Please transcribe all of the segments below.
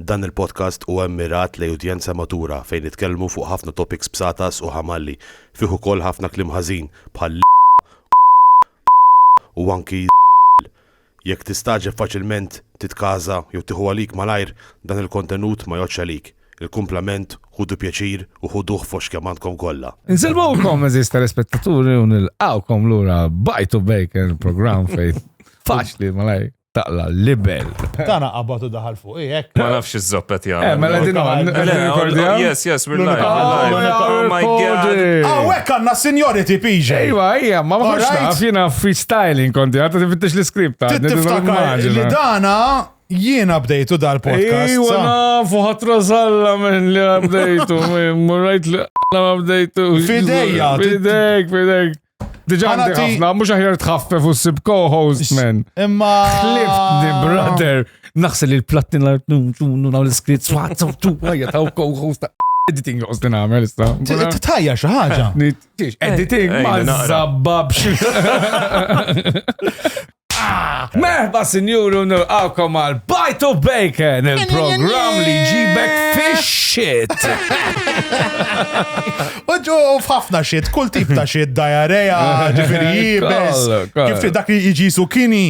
Dan il-podcast huwa mmirat lejn udjenza matura fejn nitkellmu fuq ħafna topics b'satas u ħamalli, fih ukoll ħafna kliem ħażin bħal u anki jekk tistaġeb faċilment titkaża jew tieħu għalik malajr dan il-kontenut ma jgħodx għalik. Il-kumplament ħudu pjaċir u ħuduh fox kemm għandkom kollha. Insilmawkom eżis tal-spettaturi u nilqawkom lura Bite to Bacon il-programm fejn faċli malajr taqla libel. Tana qabbatu daħal fuq, jek. Ma nafx iż-zoppet jgħamil. Mela din Yes, we're live. Oh my God. Għawek għanna seniority, PJ. Ejwa, ma maħux naf, jina freestyling konti, għata tifittex l-skript. Tiftakar li dana jiena bdejtu dal-podcast. Ejwa, nafu ħatra zalla minn li bdejtu, murajt li ma bdejtu. Fidejja. Fidejk. Diġa għandi ħafna, mux aħjar tħaffef u sib co-host, man. Imma. Clipped, brother. Naħsel li l-plattin naw l-skrit, għajja taw co-host ta' editing għost li namel, ista. Tajja xaħġa. Editing ma zabbabx. Merħba sinjuru nilqawkom għal Bite to Bacon, il-programm li ġibek fish shit. Uġu f'ħafna shit, kull tip ta' shit, diarrhea, ġifiri jibes, kif dak li jiġi zucchini,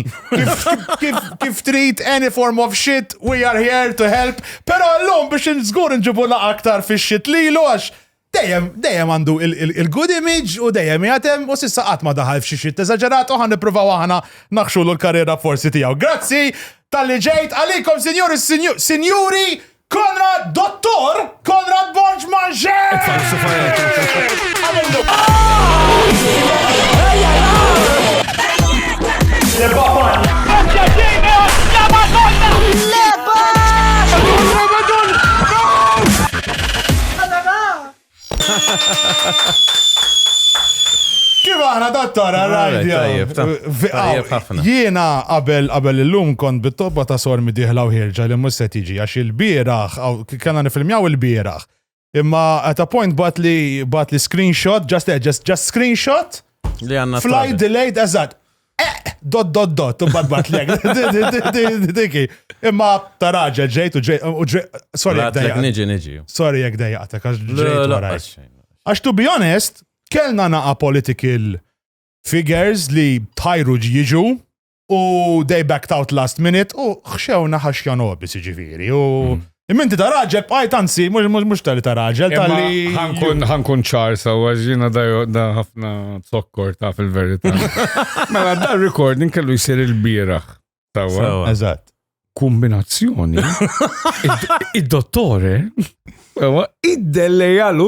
kif trid any form of shit, we are here to help, pero l-lum biex nżgur nġibu la' aktar fish shit li l-għax. Dejjem għandu il-good image u dejjem jgħatem u sissa għatma daħal f'xi xit eżagġerat u ħan nippruvaw aħna naħxulu l-karriera forsi tiegħu. Grazzi tal-li ġejt għalikom sinjuri Konrad Dottor Konrad Borġ Manġer! Kif aħna dottor, jiena qabel illum kont bit-tobba ta' sormi diħlaw ħirġa li mhux se tiġi għax il-bieraħ kellna nifilmjaw il-bieraħ. Imma at a point bat li screenshot, just screenshot. Flight delayed eżatt. Dot u bat li diki. Imma ta' raġel ġejt u sorry jek dejjaq. Sorry jek dejjaqtek għax ġejt waraj. Għax to be honest, kellna naqa political figures li tajru jiġu u they backed out last minute u xewna ħaxjan obis ġifiri. U imminti ta' raġel, tansi, mux tali ta' raġel, tali. Ħankun ċar sawa, ġina da ħafna zokkor ta' fil-verita. Mela da' recording kellu jisir il-biraħ. Sawa. Eżatt. Kombinazzjoni. Id-dottore, id-delejalu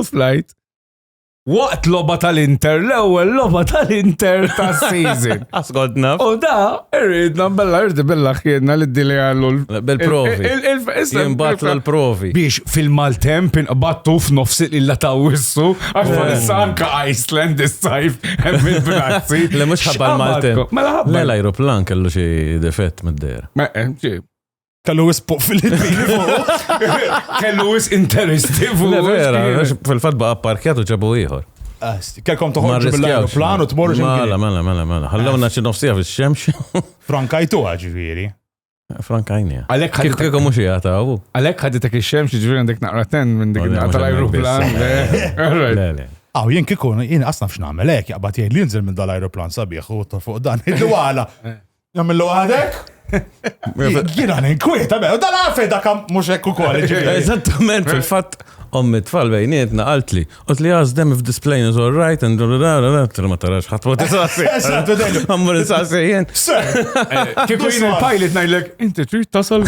flight, waqt loba tal-Inter, l-ewwel loba tal-Inter tas-season. Askoltna. U da, irridna bella ħjedna li d-delejalu bil-provi. Jimbatlu l-provi. Biex fil-Maltemp inqbattu f'nofs il-illa ta' wissu, għax ma nisanka Iceland is-sajf mill-Brazzi. Le mux ħabba l-Maltemp. Le l-aeroplan kellu xie defett mid-der. Kellu wispo Filippini fuq. Kellu wis interesti fuq. Le vera, fil-fat baqa parkjatu ġabu ieħor. Kelkom toħorġu bil-aeroplan u tmorru Mela. Ħallawna xi nofsija fix-xemx. Frankajtuha ġifieri. Frankajnija. Għalhekk kieku mhux jagħtaw. Għalhekk ħaditek ix-xemx ġifieri għandek naqra ten minn dik tal-aeroplan. Le. Jien kieku jien qasna f'nagħmel hekk jaqbad jgħid li jinżel minn dal-aeroplan sabiħ u fuq dan id-dwala. Jagħmillu għadek? Jiena ninkwieta u dan għafej dak mhux hekk ukoll. Eżattament fil-fatt ommi tfal bejnietna qalt li għażdem if display is all right and ma tarax ħadd ma tisaqsi. Ammur insaqsi jien. Kieku jien il-pilot ngħidlek inti trid tasal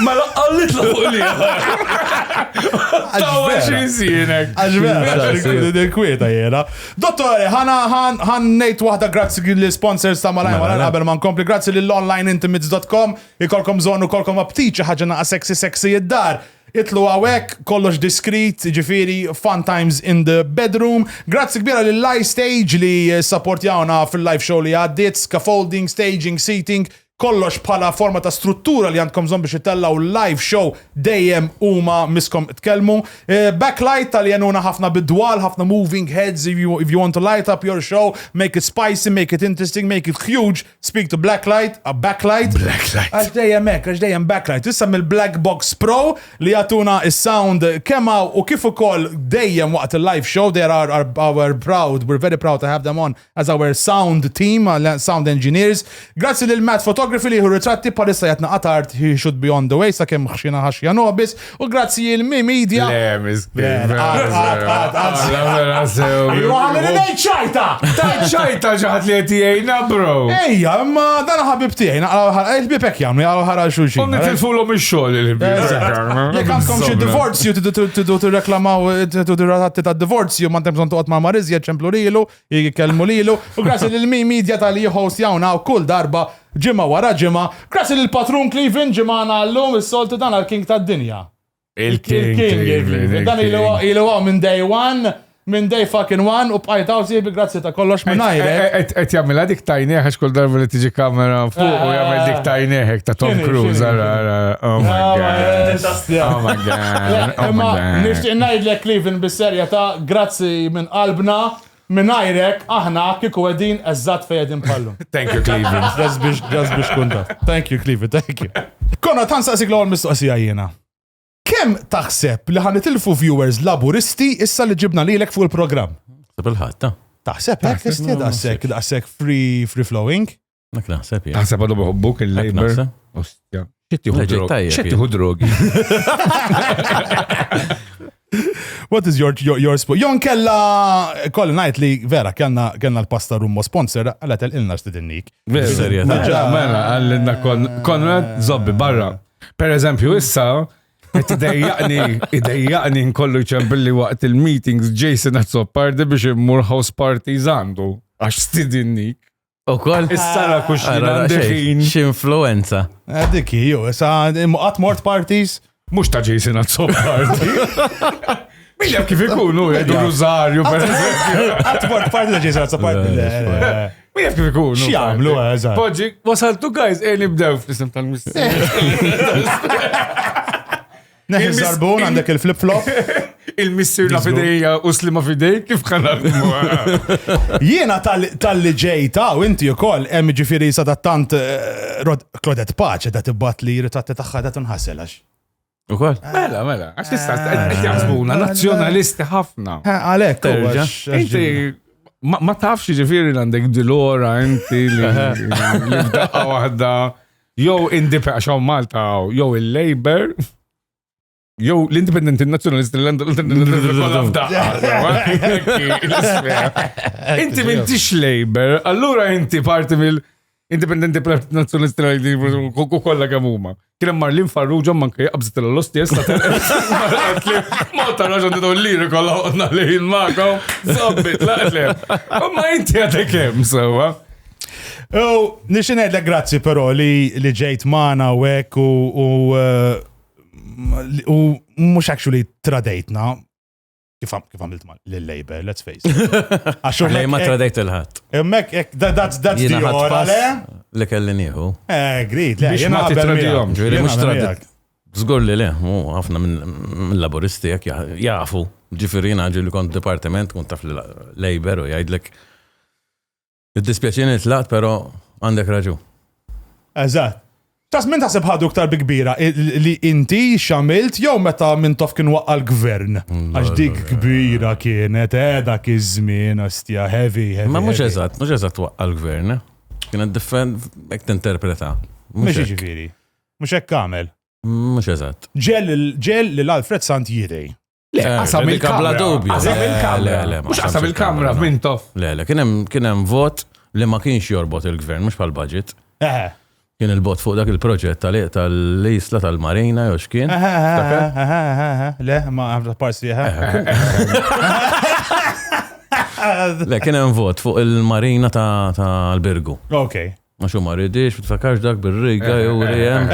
ma laqallit la fuq li. Tawa x'insinek. Għaxbel, ninkwieta jiena. Dottore, ħan ngħid waħda grazzi lill-sponsors ta' Malajr qabel ma nkompli grazzi lill-onlineintimates.com ikolkom żonu kolkom aptiċi ħaġa naqa' sexy id-dar. Itlu għawek, kollox diskrit, ġifiri, fun times in the bedroom. Grazzi kbira l-live stage li supportjawna fil-live show li għaddit, scaffolding, staging, seating, kollox bħala forma ta' struttura li għandkom bżonn biex itellaw live show dejjem huma miskom tkellmu. Backlight tal jenuna ħafna bidwal, ħafna moving heads if you want to light up your show, make it spicy, make it interesting, make it huge. Speak to Blacklight, a Backlight. Għax dejjem Backlight. Issa mill-Black Box Pro li jagħtuna is-sound kemm u kif ukoll dejjem waqt il-live show. They are we're very proud to have them on as our sound team, sound engineers. Grazzi lil Matt Photography li hu ritratti palissa jatna art, he should be on the way, sa' kem xina ħaxja nobis, u grazzi il-Mi Media. ċajta ġaħat li għetijajna, bro. Ejja, ma dan ħabib tijajna, il-bipek jamni, ħara xulxin. Unni tilfulom il-xol il-bipek. Jek għandkom xie divorzju, tidu t-reklamaw, tidu ratti ta' divorzju, ma' temżon tuqot ma' Marizja, ċemplu lilu, jikelmu lilu, u grazzi l-Mi Media tal-li host jawna u kull darba ġimma wara ġimma. Grazzi l-patron Cleveland ġimana għallum il-soltu dan għal-king ta' dinja. Il-king Cleveland. Dan ilu għaw minn day one, minn day fucking one, u bqajt għaw sibi grazzi ta' kollox minn ajre. Et jammela dik tajnieħ għax kull darba li tiġi kamera fuq u jammel dik tajnieħ ta' Tom Cruise. Oh my god. Oh my god. Imma nishtiq najdlek Cleveland bis-serja ta' grazzi minn qalbna. Minn ajrek, aħna kiku għedin eżat fejedin pallu. Thank you, Cleveland. Just biex kunta. Thank you, Cleveland, thank you. Konna tan saqsik l-għol mistoqsija jena. Kem taħseb li ħanitilfu viewers laburisti issa li ġibna li l-ek fuq il-program? Bil-ħatta. Taħseb, daqsek free flowing? Nek naħseb, ja. Taħseb għadu bħobbuk il-labor. Ostja. Xettiħu drogi. What is your spot? Jon kella koll najt li vera kellna l-pasta rummo sponsor għalet il-ilna stidinnik. Mela, għallinna Konrad zobbi barra. Per eżempju, issa, idejjaqni nkollu ċembilli waqt il-meetings Jason għazzo party biex immur house parties għandu. Għax stidinnik. U koll? Issa kuxina għandeħin. X'influenza. Dikki, issa għat mort parties. Mux ta' Jason għazzo party. Milla kif ikunu, jgħidu Rosario, per eżempju. Għatmort party ta' Jason għazzo party. Milla kif ikunu. X'jamlu, eżat. Poġi, wasaltu guys, nibdew fl-isem tal-mister. Neħi zarbun għandek il-flip-flop. Il-missir la fidejja u slima fidej, kif kanarmu. Jiena tal-li ġejta u inti u koll, emmi ġifiri sa ta' tant Claudette Pace da tibbat li ritratti taħħa da tunħaselax. U koll? Mela, għax tista' jgħazbuna nazjonalisti ħafna. Għalek, inti ma tafx ġifiri għandek Dilora, inti li f'daqqa wahda, jow indipendent, għax Malta, jow il-Labor, jow l-independent il-nazjonalisti inti mintix Labor, allura inti parti mill-independenti nazjonalisti u kolla kamuma. Kien Marlin Farrugia manka jaqbżit l-ostjes ma ta' raġan didu l-liri kolla għodna li il-makaw, zobbit, laqlem. Ma inti għadek jem, sewa. Nixined l grazzi però li ġejt maħna u ek u mux actually tradejtna. Kif għamilt l-Labor, let's face it. Lej ma tradejt il-ħat. That's the ora, le? Li kelli nieħu. Grid, le, Biex ma titradijom. Ġviri mux tradejt. Zgur li le, għafna minn laboristi jek jafu. Ġifiri jina ġili kont departiment, kont taf Labor u jgħidlek. Id-dispjaċini tlaqt, pero għandek raġu. Eżat. Tas minn taħseb ħadu ktar bikbira li inti xamilt jew meta minn tof kien waqqa l-gvern. Għax dik kbira kienet, dak iż-żmien, ostja, heavy. Ma mhux eżatt waqqa l-gvern. Kienet different ek tinterpreta. Mhux ġifieri. Mhux hekk kamel. Mhux eżatt. Ġel lil Alfred Santieri. Le, qasam il-kamra. Mhux qasam il-kamra minn tof. Le, kien hemm vot li ma kienx jorbot il-gvern, mhux bħal-budget. Kien il-bot fuq dak il-proġett tal-isla tal-Marina, jox kien? Le, ma għamda parsi, Le, kien hemm vot fuq il-Marina tal-Birgu. Ok. Ma xo ma ridix, bitfakax dak bil-riga, jew rijem.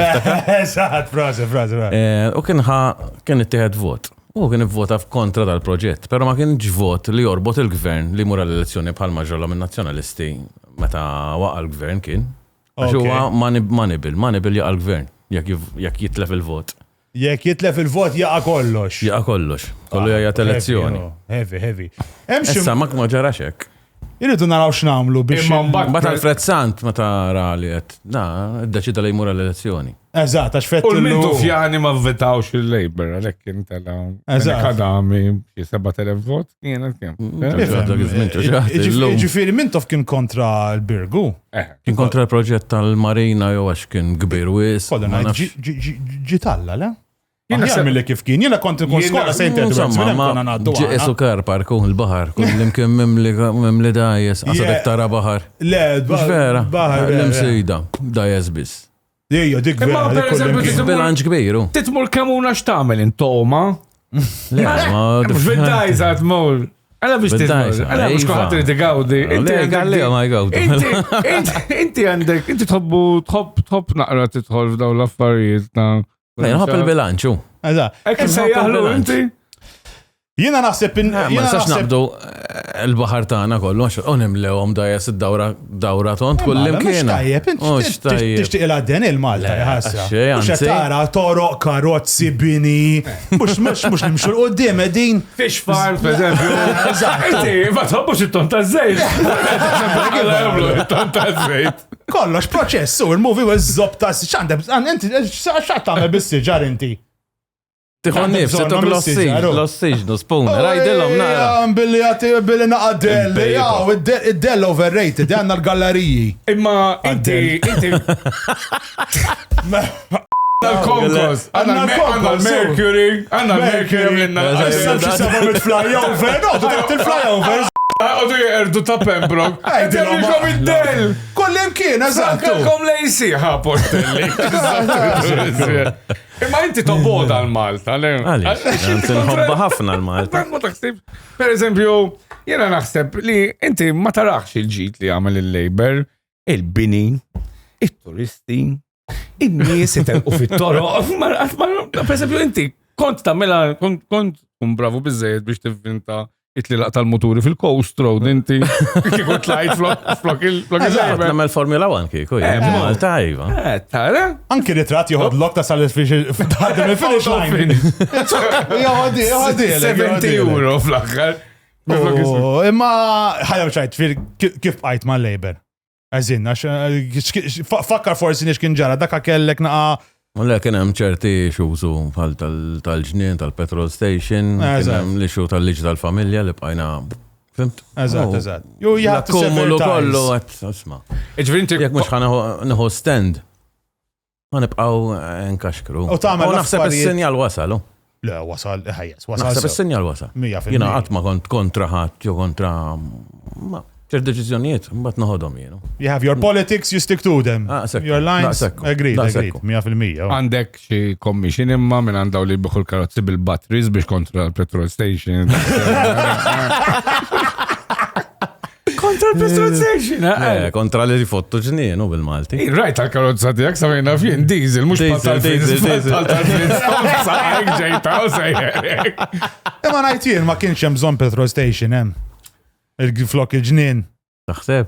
Saħat, frazi. U kien ittieħed vot. U kien vota kontra tal-proġett, pero ma kienx vot li jorbot il-gvern li mura l-elezzjoni bħal maġġolla minn nazzjonalisti meta waqa l-gvern kien. Għax huwa manibil jaqa l-gvern, jekk jitlef il-vot. Jekk jitlef il-vot jaqa kollox. Jaqa kollox. Kollu jgħat elezzjoni. Heavy. Issa ma ġarax hekk. Irridu naraw x'namlu biex. Mbagħad Alfred Sant meta ra li qed iddeċida li jmur l-elezzjoni. Eżatt, għax fett. U l-mintu fjani ma votawx il-Labor, għalhekk kien kadami xi 7,000 vot, kienet kemm. Ġifieri Mintoff kien kontra l-Birgu. Kien kontra l-proġett tal-Marina jew għax kien kbir wis. Ġitalla, le? Jgħamil kif kien, jena kont nkun skola St. Edwards, ma ġesu Karpar, kun il-bahar, kun l-imkien mimli dajes, għasadek tara bahar. Le, vera, bahar. l-imsejda, dajes bis. Ejja, dik vera. Bilanċ kbiru. Titmur kamuna x'tamel intoma? Le, ma. Fid-dajza tmur. Għala biex titmur. Għala biex kuħat li t-gawdi. Għalli ma jgawdi. Inti għandek, inti tħobb naqra titħol f'daw l-affarijiet ta' Nħobb il-bilanċu. Ekk sejjaħlu inti? Jena naħseb ma sax naqbdu il-bahar tagħna kollu għax nimlewhom dajes id-dawra tont kullim kien. Tixtieq il-għadden il-Malta jħassa. Mhux tara toroq karozzi bini, mhux nimxu l-qudiem din. Fish farm, pereżempju. Inti ma tħobbux it-ton taż-żejt. It-ton taż-żejt. Kollox proċessur, movie was zobta x'għandek inti x'għad tagħmel bis-siġar inti. Tiħon nifsi tok l-ossiġnu spooner, għajdilom naqra. Billi naqadell, id-dell overrated, għanna l-galleriji. Imma inti. Għal-Konkos, għal-Mercury, għal-Mercury. Flyover, no, il-flyover. Għadu jgħerdu ta' Pembroke. Għedilkom id-del. Kollim kien, eżattu. Għalkom lejsi ħaportelli. Imma inti toboda l-Malta. Nħobba ħafna l-Malta. Per eżempju, jena naħseb li inti ma taraħx il-ġit li għamil il-Labor, il-bini, il-turisti, il-nies itelqu fit-toro. Per eżempju, inti kont tamela, kont bravu bizzejed biex tivvinta it-tlilaq tal-moturi fil-Coast Road, inti kikun tlajt flok il-Labor. Namel Formula 1 kiku, Malta iva. Tara? Anki ritrat joħod lok ta' sal-finish line. Joħodi. 70 euro fl-axħar. Imma ħajja ċajt, kif bqajt ma' Labor? Għazin, fakkar forsi nix kien ġara, dakka kellek naqa. Ulla kien hemm ċerti xużu bħal tal-ġnien tal-petrol station, kien hemm li xu tal-liġ tal-familja li bqajna. Fimt? Eżatt. Ju jgħat kumulu kollu għat, asma. Jek mux ħana nħu stand, ma nibqaw nkaxkru. U naħseb il-sinjal wasalu. Le, wasal, ħajjes, wasal. Naħseb il-sinjal wasal. Jina għatma kont kontra ħat, jo kontra. ċert deċizjonijiet, mbatt noħodhom jienu. You have your politics, you stick to them. Your lines, agreed, 100%. Għandek xi commission imma minn għandaw li biħu l-karozzi bil-batteries biex kontra l-petrol station. Kontra l-petrol station, kontra li fottu ġnienu bil-Malti. Rajt għal-karozza tijak samajna fien diesel, mux patal-diesel, ġejta u sejjerek. Imma najtien ma kienx hemm bżonn petrol station, hemm. Il-flok il-ġnien. Taħseb?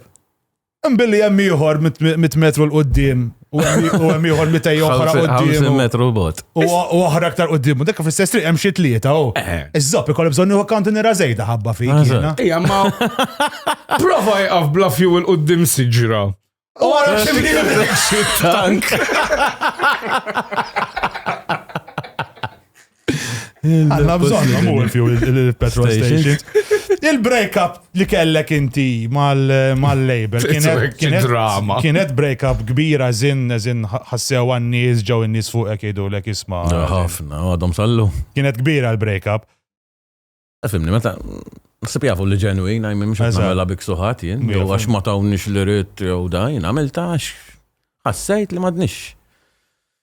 Mbilli hemm ieħor mit metru l-qoddim u hemm ieħor mitej oħra qoddim. 50 metru bot. U oħra aktar qoddim. Dak fl-istess triq hemm xi tlieta u. Iż-żopp ikoll bżonn nieħu kantinera żejda ħabba fik jiena. Ejja ma prova jqaf bla fuel qoddim siġra. U wara xi tank. Għanna bżonn għamur il-petrol station. Il-break-up li kellek inti mal-Labor kienet break-up kbira zin ħassew għan-nies ġew in-nies fuq jgħidu lek isma'. Ħafna, għadhom sallu. Kienet kbira l-break-up. Fimni, meta nasib jafu li ġenwin, għajmi mux għamela bik suħat jien, jew għax ma tawnix l-rit jew dajn, għamilta għax ħassejt li madnix.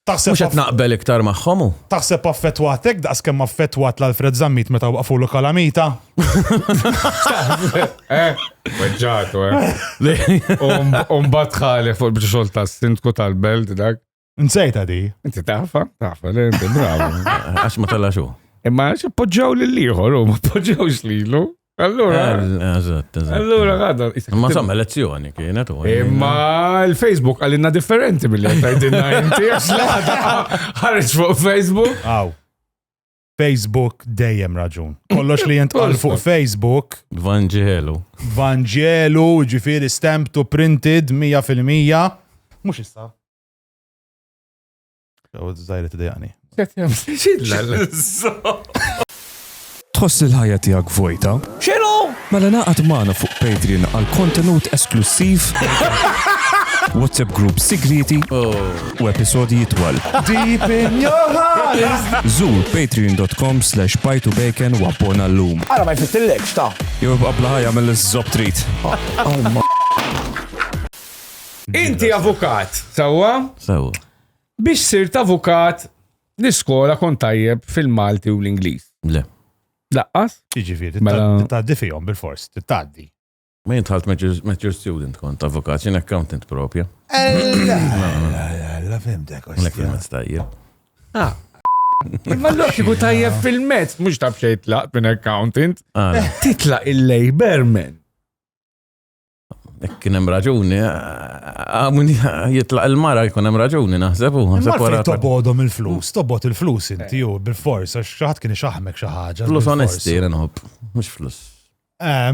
Mux għet naqbel iktar maħħomu. Taħseb affettwatek, daqs kemm affettwat l-Alfred Zammit meta waqfu l kalamita. Weġġatu, Umbat ħali fuq biex ta' sindku tal-belt, dak. Nsejta di. Inti taħfa, li inti bravo. Għax ma tala xu. Imma għax poġġaw l-liħor, u ma poġġawx lilu. Allura, Eżatt, eżatt. allura għadda. Ma somma elezzjoni kienet u. Imma il-Facebook għallinna differenti mill-li għattajdinna inti, għax laħda ħarġ fuq Facebook. Aw. Facebook dejjem raġun. Kollox li jentqal fuq Facebook, Vangelo. Vangelu, ġifiri stamped to printed 100%. Mux issa. Għaw zaħiret id-dajani. Tħoss il-ħajja tiegħek vojta? X'inhu? Mela naqgħod magħna fuq Patreon għal kontenut esklusiv, WhatsApp group segreti u episodji jitwal. Deep in your heart. Zur patreon.com/pie2bacon u abbona l-lum. Ara ma jfittilekx ta' Jew qabla ħajja mill-żob trit. Inti avukat, sawa? Sewa. Biex sirt avukat, l-iskola kon tajjeb fil-Malti u l-Ingliż. Le. Laqqas? Ġifiri, taddi fihom bil-fors, taddi. Ma jintħalt mature student kont avukat, jien accountant propja. La fimtek, Lek fil-mezz tajjeb. Imma l-loċiku tajjeb fil-mezz, mux tab xej tlaq minn accountant, Ah, titlaq il-labor-man. kien hemm raġuni, jitlaq il-mara jkun hemm raġuni naħseb u Ma tobodhom il-flus, tobod il-flus inti ju bil-fors, għax xaħat kien ixaħmek xi ħaġa. Flus onesti jien nħobb, mhux flus.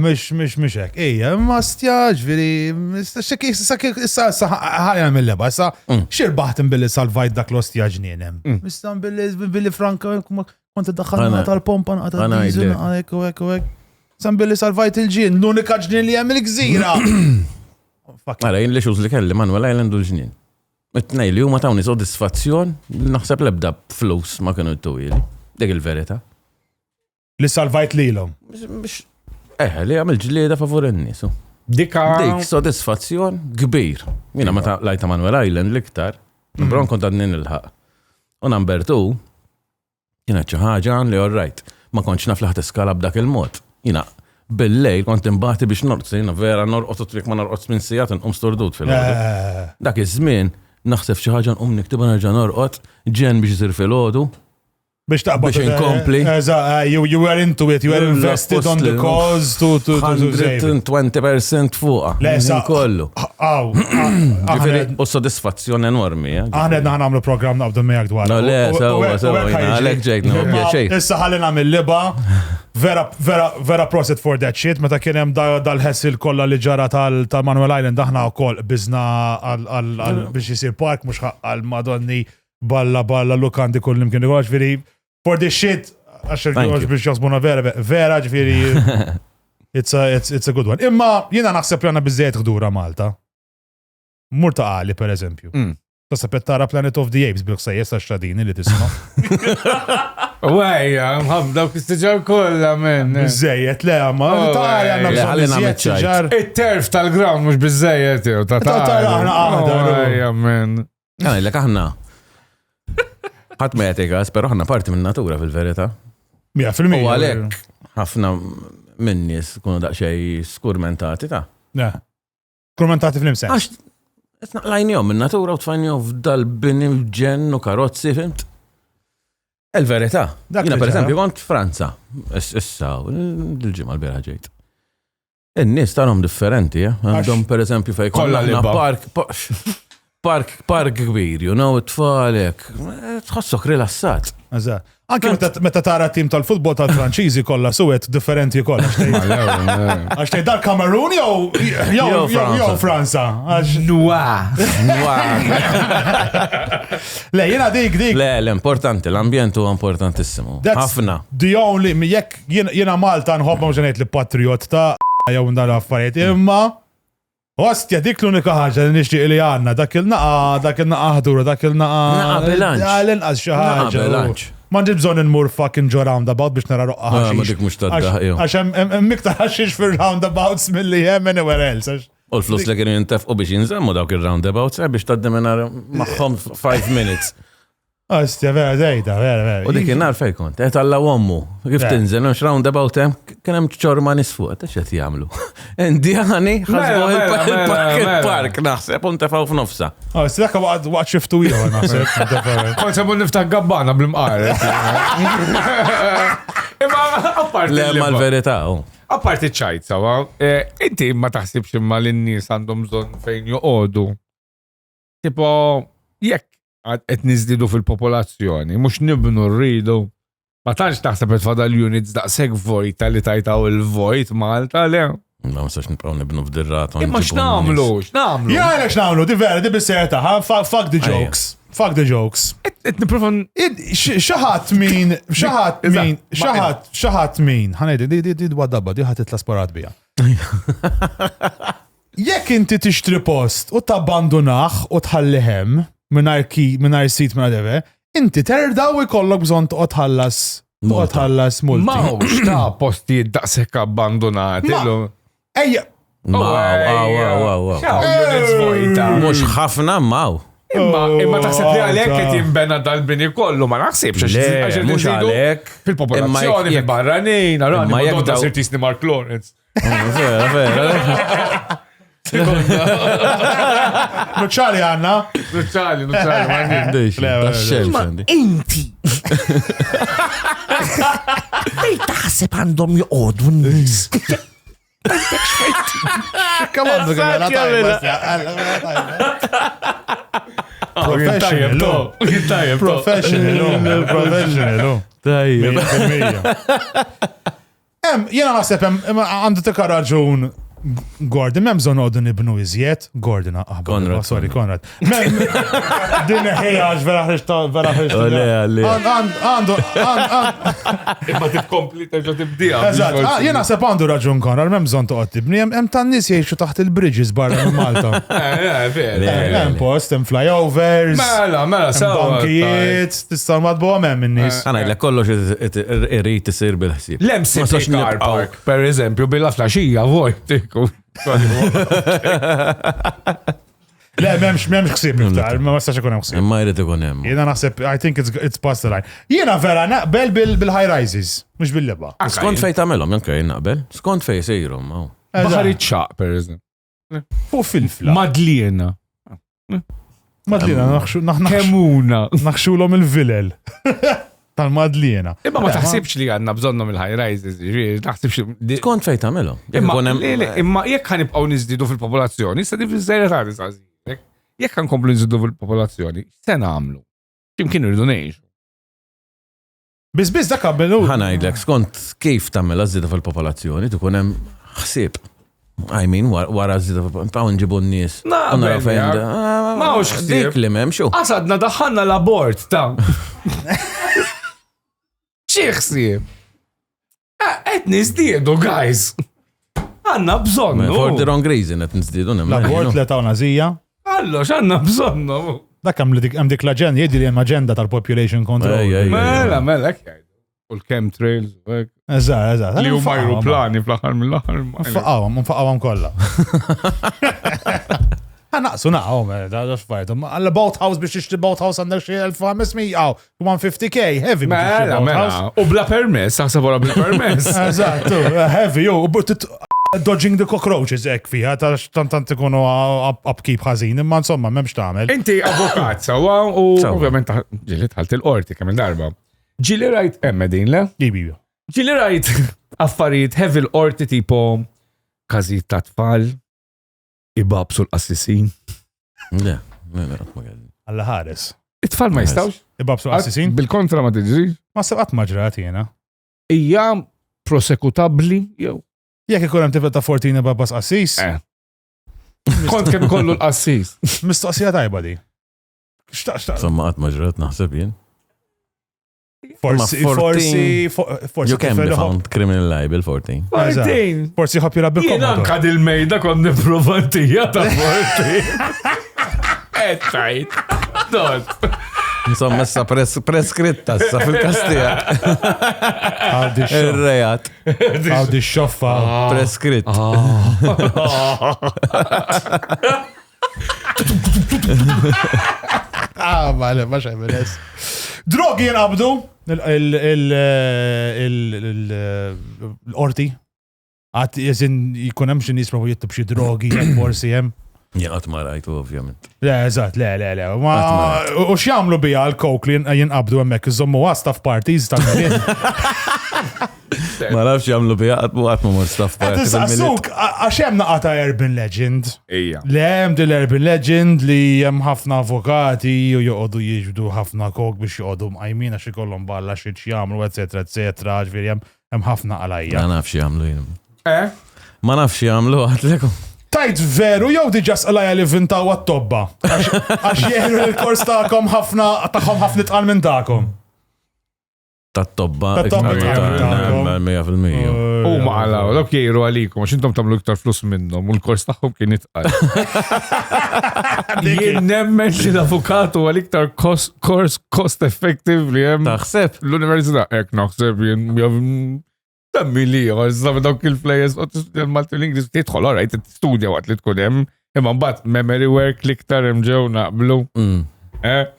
Mux hekk. Ejja, ma stjaġ, veri, issa ħajja mill-leba, issa xirbaħt billi salvajt dak l-ostjaġ nienem. Issa billi franka, kont id-daħħalna tal-pompa, għal-diesel, għek. Issa billi salvajt il-ġin, l-unika ġnien li hemm il-gżira. Għara, jien li xuż li kelli Manuel Island u l-ġnien. It-tnej li huma tawni sodisfazzjon li naħseb lebda flus ma kienu t-tujili. Dik il-verita. Li salvajt lilhom. Li għamil ġlieda favur n-nies. Dik sodisfazzjon kbir. Mina ma lajta Manuel Island l-iktar. Bron kont għadnin il-ħaq. U number 2, kienet xi ħaġa li all right. Ma kontx naf li ħat iskala b'dak il-mod. Jina, bil-lejl kont imbagħti biex norqod, jina vera norqod u trik ma norqodx minn sijat nqum stordut fil-ħodu. Dak iż-żmien naħseb xi ħaġa nqum niktiba nerġa' norqod, ġen biex isir fil-ħodu. Biex taqbad. Biex inkompli. You were into it, you were invested on the cause to 120% fuqa. Lesa. Kollu. Aw. U sodisfazzjon enormi. Aħna nagħmlu programm naqbdu miegħek dwar. No, le, sewa, għalek ġejtna, pjaċej. Issa ħallina mill-liba. Vera proset for that shit, meta kien hemm dal-ħessil kollha li ġara tal-Manuel Island aħna wkoll biżna biex isir park mhux għal Madonni balla lukandi kullim kien għax veri for this shit għax biex jasbuna vera ġifieri it's a good one. Imma jiena naħseb li għandna biżejjed ħdura Malta. Murta għali per eżempju. Tasab tara Planet of the Apes bil-ħsejjes għax-xadini li tisma'. Wejja, dawk istiġar kollha men. Biżejjed le ma tara għandna bżonn it-terf tal-ground mhux biżejjed jew ta' tara aħna Wejja men. Għalek aħna. Ħadd ma jagħtikas, però aħna parti minn natura fil-verità. 100%. U għalhekk ħafna minn nies kunu daqsxejn skurmentati ta'. Skurmentati fl-imsens. Għax naqlajnihom minn natura u tfajnihom f'dal-bini ġen u karozzi, fimt? Il-verità. Jiena pereżempju kont Franza. Issa l-ġimgħa l-bera ġejt. In-nies tagħhom differenti, għandhom pereżempju fejn kollha park kbir, it-tfalek, tħossok rilassat. Anke meta tara tim tal-futbol tal-Franċiżi kollha suwed differenti kollha. Għax tgħid dal-Kamerun jew Franza. Le, jiena dik. Le, l-importanti, l-ambjent huwa importantissimu. Ħafna. The only, jekk jiena Malta nħobb ma ngħid li patriot ta' jew ndar affarijiet imma Ostja, dik l-unika ħaġa li nixtieq li għandna, dak il-naqa ħdura, dak il-naqa. Naqa bilanċ. Għal-inqas xi ħaġa. Ma nġib bżonn inmur fucking ġo roundabout biex nara roqqa ħaxix. Ma dik mhux taddaħ. Għax hemm miktar ħaxix fir-roundabouts milli hemm anywhere else. U l-flus li kienu jintefqu biex jinżammu dawk il-roundabouts biex taddemen magħhom 5 minutes. Ostja, vera, vera. U dik nar fej kont, alla ommu. Kif tinżel, mux roundabout hemm, kien hemm ċorma nisfuq, x'qed jagħmlu. Indjani ħasbu il-park naħseb u ntefaw f'nofsa. Ostja, dak waqt xiftu ieħor naħseb. Kont sebu niftaħ gabbana bl-mqar. Imma apparti. Le ma l-verità, Apparti ċajt, sawa, inti ma taħsibx imma l-nies għandhom bżonn fejn joqogħdu. Tipo, jekk qed niżdiedu fil-popolazzjoni, mhux nibnu rridu. Ma tantx taħseb qed fadal units daqshekk vojta li tajtaw il-vojt Malta le. Ma nistax nibqgħu nibnu f'dirrat. Imma x'nagħmlu? Jgħalek x'nagħmlu, di vera, di bis-serjetà, fuck the jokes. Fuck the jokes. Qed nipprova Xaħat min, ħanejdi, di dwadabba, di ħat itlasparat bija. Jekk inti tixtri post u tabbandunaħ u tħallihem mingħajr sit minn deve, inti terda u jkollok bżonn toqgħod tħallas multi. Mawx ta' postijiet daqshekk abbandonati. Ejja. Mhux ħafna maw. Imma taħseb li għalhekk qed jinbena dal-bini kollu ma naħsibx Le, mhux għalhekk. fil-popolazzjoni fil-barranin, ma jekk daw sirtisni Mark Lawrence. Nuċċali għanna. Nuċċali, ma Inti. Ej taħseb għandhom joqogħdu n-nies. Come on, Professional. Jena naħseb għandu tika raġun Gordon, mem bżon għoddu nibnu iżjed, Gordon, Konrad. Sorry, Konrad. Din ħejaġ vera ħriġ imma tibkompli terġa' tibdija. Eżatt, jena naħseb għandu raġun Konrad, mem bżon toqgħod tibni, hemm tan-nies jgħixu taħt il-bridges barra minn Malta. Hemm post, hemm flyovers, Mela, bankijiet, tista' madbuha hemm in-nies. Għanajdlek kollox irrit isir bil-ħsieb. L-MCP Car Park, per eżempju, billa flaxija, vojt. Le, memx ksib iktar, ma nistax ikun hemm ksib. Imma jrid ikun hemm. Jiena naħseb, I think it's past the line. Jiena vera naqbel bil-high rises, mhux bil-leba. Skont fej tagħmelhom janke naqbel. Skont fej sejrhom. Baħar iċċaq, per eżempju. Fuq fil-fla. Madliena. Kemuna. Naħxulhom il-vilel. Tal-Madliena. Imma ma taħsibx li għandna bżonnhom il-high rises, taħsibx. Skont fej tagħmelhom. Imma jekk ħanibqgħu niżdiedu fil-popolazzjoni, sa di fiż-żejra ħares. Jekk ħankomplu niżdiedu fil-popolazzjoni, se nagħmlu. X'imkien irridu ngħixu. Biss dak qabelu. Ħanajdlek skont kif tagħmel żieda fil-popolazzjoni tkun hemm ħsieb. I mean, wara żieda fil-popolazzjoni nġibu n-nies. Mawx ħsieb. Dik li m'hemmx. Qasadna daħħalna l-abort ta' ċiħsib. Qed niżdiedu, guys. Għandna bżonnu. For the wrong reason qed niżdiedu l-abort li ta' nazija. Allox għandna bżonnu. Dak hemm dik l-aġenda, jgħidli hemm aġenda tal-population control. Mela, hekk jgħidu. U l-chemtrails u hekk. Eżatt. Li huma ajruplani fl-aħħar mill-aħħar. Nfaqgħuhom kollha. Naqsu naqgħu, da xfajtu. Għall-boat house biex tixtri boat house għandek xi 1500 150k, heavy. Mela. U bla permess, aħseb wara bla permess. Eżatt, heavy, dodging the cockroaches hekk fiha tant ikunu upkeep ħażin, imma insomma m'hemmx tagħmel. Inti avukat sewwa u ovvjament ġieli tħalt il-qorti kemm il-darba. Ġieli rajt hemm din le? Ġieli rajt affarijiet heavy l-qorti tipo każijiet ta' tfal, ibabsu l-qassisin. Le, Alla ħares. It-tfal ma jistawx? Ibabsu l-qassisin? Bil-kontra ma tiġri? Ma sebqat maġrat jiena. Hija prosekutabbli jew? Jekk ikun hemm tifel ta' 14 babas qassis. Kont kemm kollu l-qassis. Mistoqsija tajba di. Insomma qatt maġrat naħseb jien. Forsi You can be found criminal liable 14. 14. Forsi ħabjura bil-komodo. Jien anka dil-mejda kont nippruvantija ta' 14. Ettajt. Dot. Insomma, issa preskritta issa fil-kastija. Il-rejat. Għawdi xoffa. Preskritt. Ma xajmenes. Drogi jinqabdu l-orti. Għat jizin jikunem xin nisprofu jittub xie drogi, forsi jem. Jaqat ma rajtu, ovvjament. Le, eżat, le. U x'jamlu bija l-kok li jinqabdu hemmhekk iżommu staff parties tal-milien. Ma nafx jagħmlu biha qatt ma mor staff party. Tissaqsuk, għax hemm naqata Urban Legend. Ija. Le hemm din l-Urban Legend li hemm ħafna avukati u joqogħdu jiġbdu ħafna kok biex joqogħdu mqajmin għax ikollhom balla xi jagħmlu, eċetera, ġifieri hemm ħafna għalajja. Ma nafx jagħmlu jien. Eh? Ma nafx jagħmlu għadlekom. Tajt veru jew diġà sqalajja li vintaw għat-tobba. Għax jieħlu l-kors tagħkom ħafna itqal minn tagħkom. Tat-tobba. Tat-tobba. 100%. U maqalaw, dok jgħiru għalikom, għax intom tamlu iktar flus minnom, u l-kors taħħom kien itqal. Jien nemmen li l-avukatu għal-iktar cost effective li jem. Taħseb? L-università, naħseb jien dammi li, għazzam dawk il-flejes, Malti l-Inglis, titħol, għarajt, t-studja għat li tkun jem, imma bat memory work liktar imġew naqblu.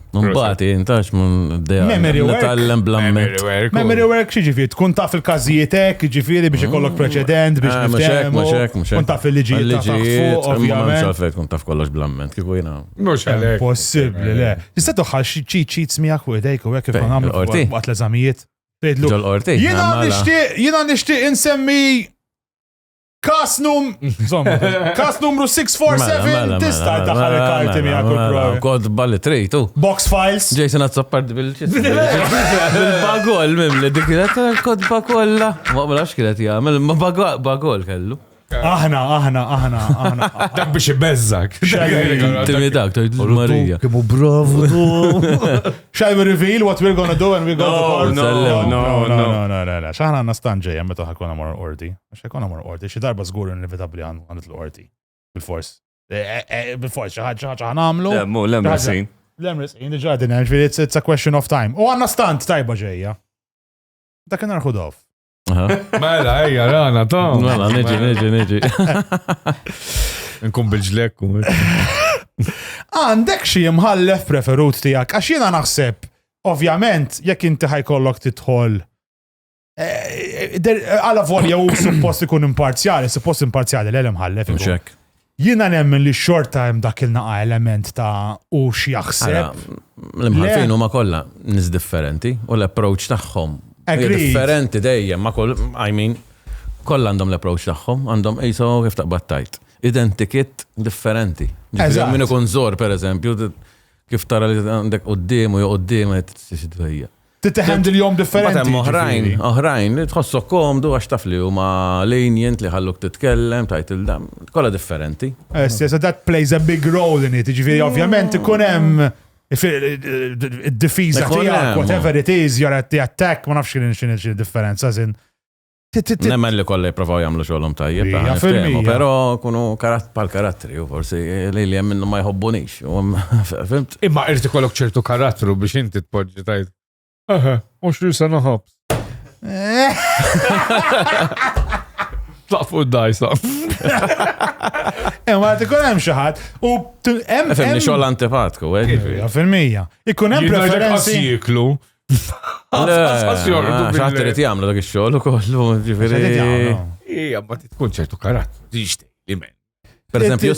Mbagħad intax mun Memory work. Natallem blamment. Memory work xi ġifieri tkun taf il-każijiet hekk, ġifieri biex ikollok preċedent biex niftehmu. Tkun taf il-liġijiet ta' fuq, ovvjament. Ovvjament. Tkun taf kollox blamment, kieku jiena. Mhux għalhekk. Possibbli, le. Tista' toħħal xi cheats miegħek fuq idejk u hekk kif nagħmlu waqt l-eżamijiet. Tgħidlu. Ġol-qorti. Jiena nixtieq insemmi kas numru 647 tista' taħħal il-karti miegħek u provi. Kod balli trejtu. Box files. Jason għazzappart bil-bagol mimli dik kod bagolla. Ma balax kienet jgħamil, ma bagol kellu. Aħna. Dak biex ibeżżak. Timidak, tajt l-Marija. Kimu bravo du. Shall we reveal what we're gonna do and we go to court? No. Xaħna għanna stanġeja meta ħakona mor ordi. Xaħkona mor ordi. Xi darba żgur inevitabli għandet l-ordi. Bil-fors. Bil-fors, xaħġa għamlu. Lemresin. Lemresin, ġadin, it's a question of time. U għanna stant tajba ġeja. Dak narħu dof. Mela, ejja, rana, tom. Mela, neġi. Nkun bil-ġlekku. Għandek xi mħallef preferut tiegħek għax jiena naħseb, ovvjament, jekk inti ħajkollok tidħol għala volja u suppost ikun imparzjali l-mħallef. Mxek. Jiena nemmen li xorta hemm dak il-naqa element ta' u x'jaħseb. L-imħalfin huma kollha nies differenti u l-approach tagħhom differenti dejjem ma koll, kollha għandhom l-approach tagħhom, għandhom ejso kif taqbad tajt. Identikit differenti. Min ikun żor pereżempju, kif tara li għandek quddiem u qudiem qed titħandil jom differenti. Oħrajn li tħossok komdu għax taf li huma lenient li ħalluk titkellem tajt il-dam, kollha differenti. So that plays a big role in it. Ġifieri ovvjament ikun hemm id-difiża tiegħek, whatever it is, you're at the attack, ma nafx x'in differenza żin. Nemmen li kollha jippruvaw jagħmlu xogħolhom tajjeb, però kunu pal-karattri u forsi li hemm minnhom ma jħobbunix. Fimt? Imma irid ikollok ċertu karattru biex inti tpoġġi tajt. 20 sena ħabs. Tlaqfu d-dajsa. Ma tikun hemm xi ħadd u hemm xogħol antipatku, fil-mija. Ikun hemm preferenzi jiklu. Xaħat irid jagħmlu dak ix-xogħol ukoll, ġifieri. Ija, ma tkun ċertu karattru, tixtieq li men. Per esempio,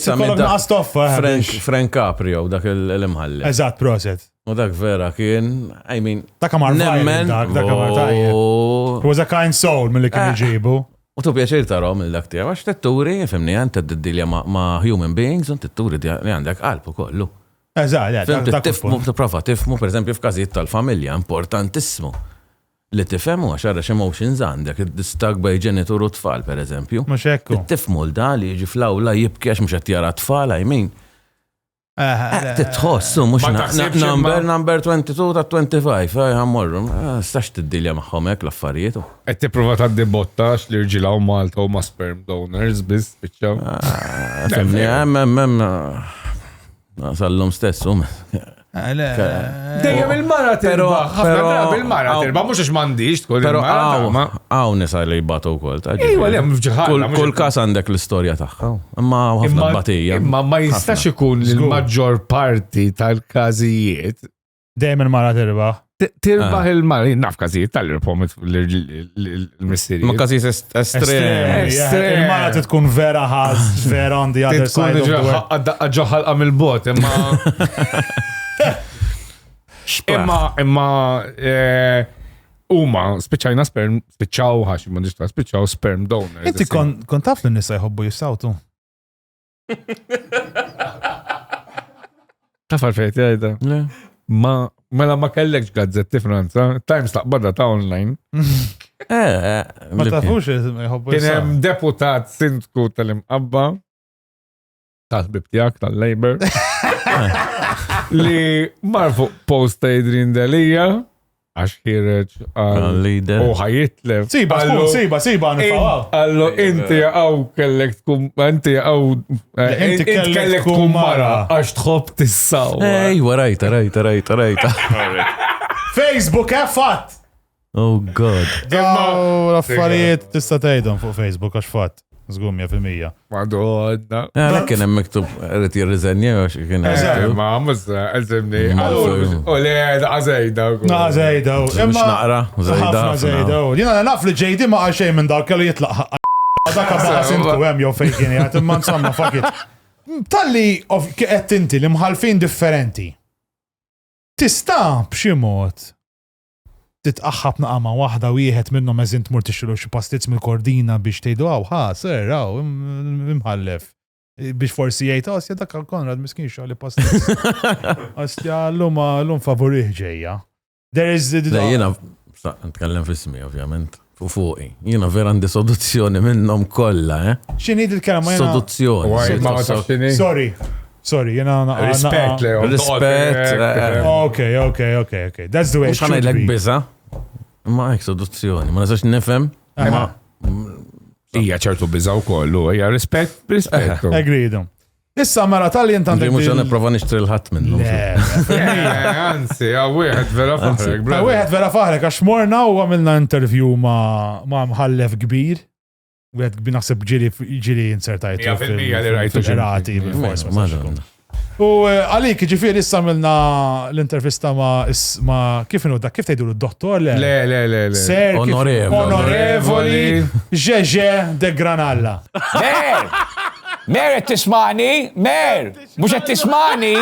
Frank Caprio, dak il-imħalli. Eżatt, proset. U dak vera kien, dak amar tajjeb. It was a kind soul mill-li kien iġibu. U tu pjaċir tarom il-dak tiegħek għax t-turi, fimni għanta d-dilja ma' human beings, un t-turi li għandek qalbu kollu. T-prova tifmu, per esempio, f'każijiet tal-familja, importantissimu. Li tifhemu għax għara emotions għandek, id-distak bej ġenitur u tfal, per eżempju. Mux ekku. Tifmu l-da li jiġi fl-awla jibki għax mux għat jara tfal, titħossu, mux number 22 ta' 25, għammorru, stax t-dilja maħħomek l-affarijiet. Għetti prova ta' debottax li rġilaw Malta u ma' sperm donors, biz, bieċaw. Femni, sallum stessu. Dejjem il-mara tirbaħ, ħafna drabi il-mara tirbaħ, mux għax mandiġ tkun il-mara. Għaw nisa li jibbatu kol. Kull kas għandek l-istoria taħħa, imma ħafna batija. Imma ma jistax ikun il-maġġor parti tal-kazijiet. Dejjem il-mara tirbaħ. Tirbaħ il-mara, naf kazijiet tal-irbom il-missiri. Ma kazijiet estrem. Il-mara tkun vera ħaz, vera on the other side of the world. Ġoħal għam il-bot, imma huma spiċċajna spiċċaw ħaxi ma nixta spiċċaw sperm donors. Inti kon taf li nisa jħobbu jissawtu. Taf għalfejt jgħida? Mela ma kellekx gazzetti Franza, Times taqbada ta' online. Ma tafux jħobbu Kien hemm jissawtu. deputat sindku tal-imqabba tal-bib tiegħek tal-Labor li marfu post ta' Idrin Delija għax ħireġ Leader. u ħajitlef. Siba, siba, nifawaw. Allo, inti għaw kellek tkun, inti għaw, Inti kellek tkun mara. għax tħobb tissaw. Ejwa, rajta. Facebook, fatt! Oh God. Daw l-affarijiet tista' tgħidhom fuq Facebook għax fatt. Żgum 100%. Madonna. Għalek kien hemm miktub qed jirriżenja għax kien Ma muzza, għazimni. U li għazajda. Zejda. Mux naqra, Ħafna zejda. Jina naf li ġejdi ma għal xejn minn dak kellu jitlaq. Dak għabbaħs intku hemm jew fejkin jgħat imma insomma fakit. Talli qed inti li mħalfin differenti. Tista' b'xi mod titqaħħab naqama waħda wieħed minnhom eżin tmur tixru xi pastizz mill-kordina biex tgħidu ser imħallef. Biex forsi jgħid osja dak Konrad miskin xogħol pastizz. Osja llum favorih ġejja. There is Jiena nitkellem f'ismi ovvjament. Fuqi. Jiena vera għandi soduzzjoni minnhom kollha, X'inhi il-kelma jiena. Soduzzjoni. Sorry, jiena Rispett le. Rispett. Okay. That's the way it Mux should ħanajdlek be. biza. Ma għek soduzzjoni. Ma nasax nifem. Ija ċertu bizaw kollu, ija rispett. Agreed. Issa mara tal-li Għandri mux għana prova nixtri l-ħat minn. Anzi, għawihet vera faħrek. Għawihet vera faħrek, għax morna u għamilna interview ma mħallef kbir. Għed naħseb ġiri insertajtu. Ja, fil-mija li rajtu ġirati. U għalik, ġifiri issa għamilna l-intervista ma kif inu dak, kif tajdu l-dottor? Le. Ser, onorevoli, Ġeġe de Granalla. Mer, tismani? Mer, mux tismani?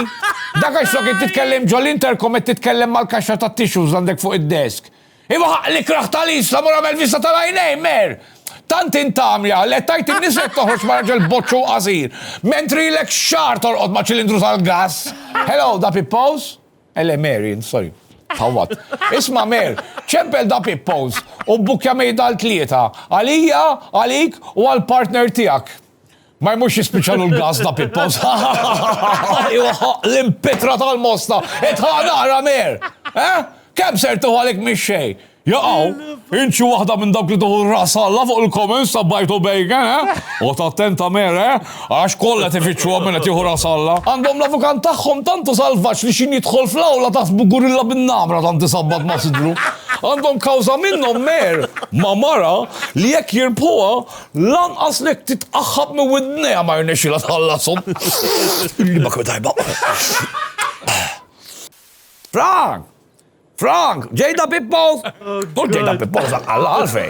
Dak għax flok titkellem ġol-interkom titkellem mal-kaxxa ta' tissues għandek fuq id-desk. Iva li kraħ tal-isla mura mel-vista tal-għajnej, Mer. Tant intamja, li tajt il-niset toħroġ marġel boċċu għazir. Mentri l-ek xar torqod ma' ċilindru tal-gas. Hello, da Pippos? Mary, sorry. Fawat. Isma' Mer, ċempel da Pippos u bukja mejda l-tlieta. Għalija, għalik u għal-partner tijak. Ma jmux jispiċalu l-gas da Pippos. L-impitra tal-mosta. Etħana għara Mer. Kem ser tuħalik mix-xej? Jaqaw, inċu wahda minn dawk li tuħu rasalla fuq il-comments ta' bajtu bejgen, U ta' attenta Mer, għax kolla tifittxu għamina tiħu rasalla. Għandhom l-avukan taħħom tantu salvaċ li xin jitħol fl-awla taħsbu gorilla bin-namra tanti sabbat ma' sidru. Għandhom kawza minnom Mer, ma' mara li jekk jirpuha lanqas lek titqaħħab mi widneja ma' jirnexila tħallasum. Illi ma' kmetajba. Frank, ġejda Pippos? Kull ġejda Pippos għalla għalfej.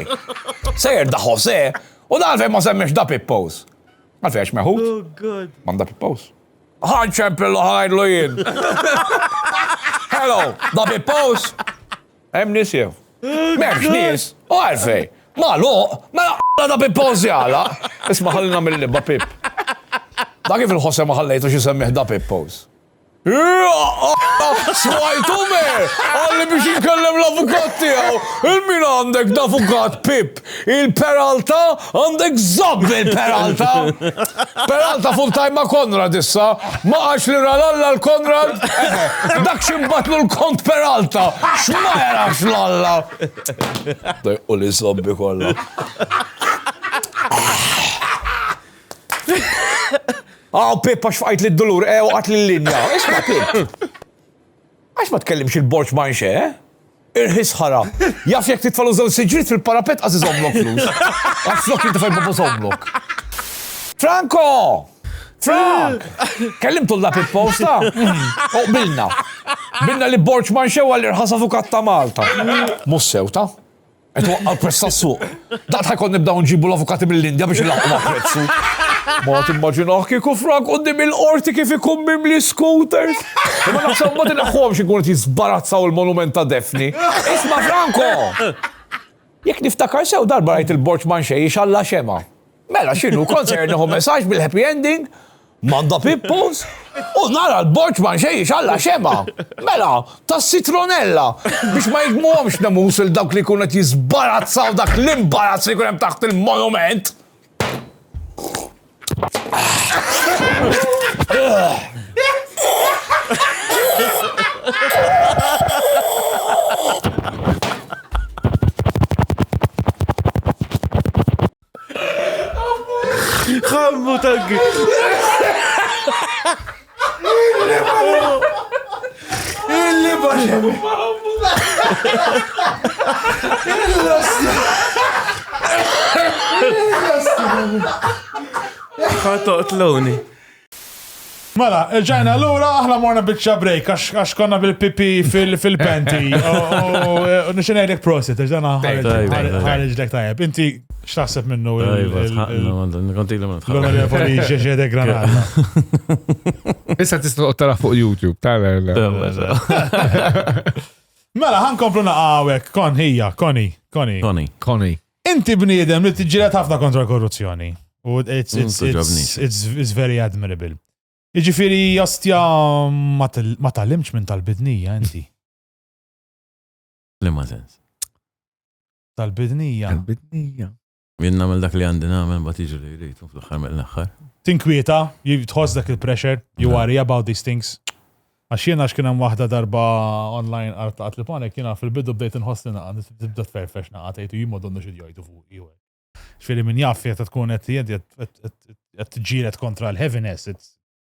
Sejr da Jose, u da għalfej ma semmix da Pippos. Għalfej għax meħut? Man da Pippos. Għan ċempillu ħajdlu jien. Hello, da Pippos? Hemm nis jew. Memx nis, u għalfej. Ma da Pippos jgħala. Isma ħallina mill-libba Pip. Da kif il-Jose ma ħallejtu xi semmiħ da Pippos. Smajtu Mer, għalli biex inkellem l-avukat tijaw. Il-min għandek d-avukat Pip, il-Peralta għandek zob il-Peralta. Peralta full-time ma' Konrad issa, ma' għax li ralalla l-Konrad, dak ximbatlu l-kont Peralta, xma jarax l-alla. U li zobbi kolla. Pip, għax faqajt li d-dolur, u għat li l-linja. Isma Pip. Għax ma tkellimx il-borċ manxe, Irħis ħara. Jaf jek titfalu zaw siġrit fil-parapet għaziz omlok flus. Għax flok jinti faj babos omlok. Frank! Kellimtu l-da Pip-posta? Bilna. Bilna li borċ manxe għalli rħas avukat ta' Malta. Mussew ta' Etu għal-pressa s-suq. Daqt ħajkon nibdaw nġibu l-avukati mill-Indja biex il-laqqa prezzu. Ma timmaġinaħ kieku Frank qoddim il-qorti kif ikun mimli scooters. Ma naħseb ma tinaħħomx ikun qed jisbarazzaw il-monument ta' Defni. Isma' Franco! Jekk niftakar sew darba rajt il-Borċ Manxej xalla xema. Mela x'inhu konser nieħu messaġġ bil-happy ending, manda pipples, u nara l-Borċ Manxej xalla xema. Mela, tas citronella biex ma jgmuhomx namus il-dawk li jkunu qed jisbarazzaw dak l-imbarazz li jkun hemm taħt il-monument. Xammu tanki. Ħatoqt loni. Mela, ġajna l-ura, aħna morna bitxa break, għax konna bil-pipi fil-penti. U nixenajlek prosit, ġdana ħarġlek tajab. Inti xtaħseb minnu l-onorevoli ġeġe Granada. Issa tista' tara fuq YouTube, tara. Mela, ħankomplu naqawek, Koni. Inti bniedem li tiġġieled ħafna kontra korruzzjoni. U it's very admirable. Iġifiri jastja ma tal-limx minn tal-bidnija, inti. Li ma sens. Tal-bidnija. Jien namel dak li għandi namel bat iġu li jritu fl-axar mill-axar. Tinkwieta, tħoss dak il-pressure, you worry about these things. Għax jena xkien hemm waħda darba online għat li panek jena fil-bidu bdejt nħoss li naqqa, tibda tferfex naqqa tgħidu jien ma donnu xi jgħidu fuq ieħor. Xfieri min jaf qed tkun qed tġielet kontra l-heaviness, it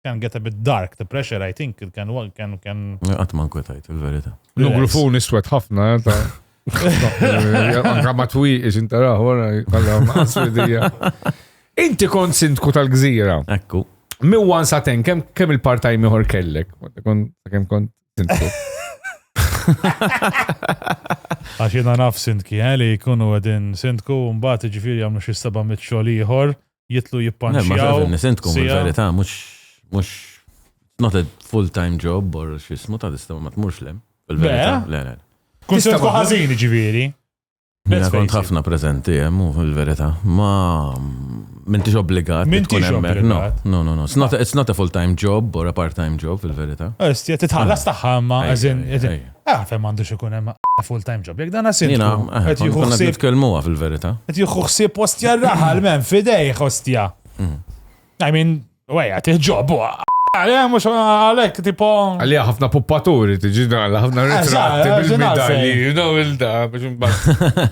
can get a bit dark, the pressure I think it can. Għatman kwetajt, il-verita. L-ugrufun iswed ħafna, Anka ma twiqix inta raħ, għalla ma aswedija. Inti kont sindku tal-Gżira. Ekku. Miwan saten, kem il-part-time ieħor kellek? Kem kont sindku? Għax jena naf sindki, li jkunu għedin sindku, mbagħad ġifieri għamlu xi 700 xogħol ieħor, jitlu jippanxjaw. Sindku mill-verita, mux not a full-time job or xismu ta' distama ma tmurx lem. Le. Kun sindku ħażin ġifieri. Jena kont ħafna prezenti, mu fil-verita. Ma m'intix obbligat. M'intix obbligat. No. It's not a full-time job or a part-time job fil-verita. Esti, titħallas taħħamma, għazin. Fem għandux ikun hemm full-time job. Jek dana sindku. Qed jieħu ħsieb nitkellmuha fil-verita. Qed jieħu ħsieb ostja raħal men fidejh ostja. I mean, wejja, tiħġob għalija mux għalek, tipo... Għalija ħafna puppaturi, tiġina ħafna ritratti bil-medalji, il-da, biex mbatt.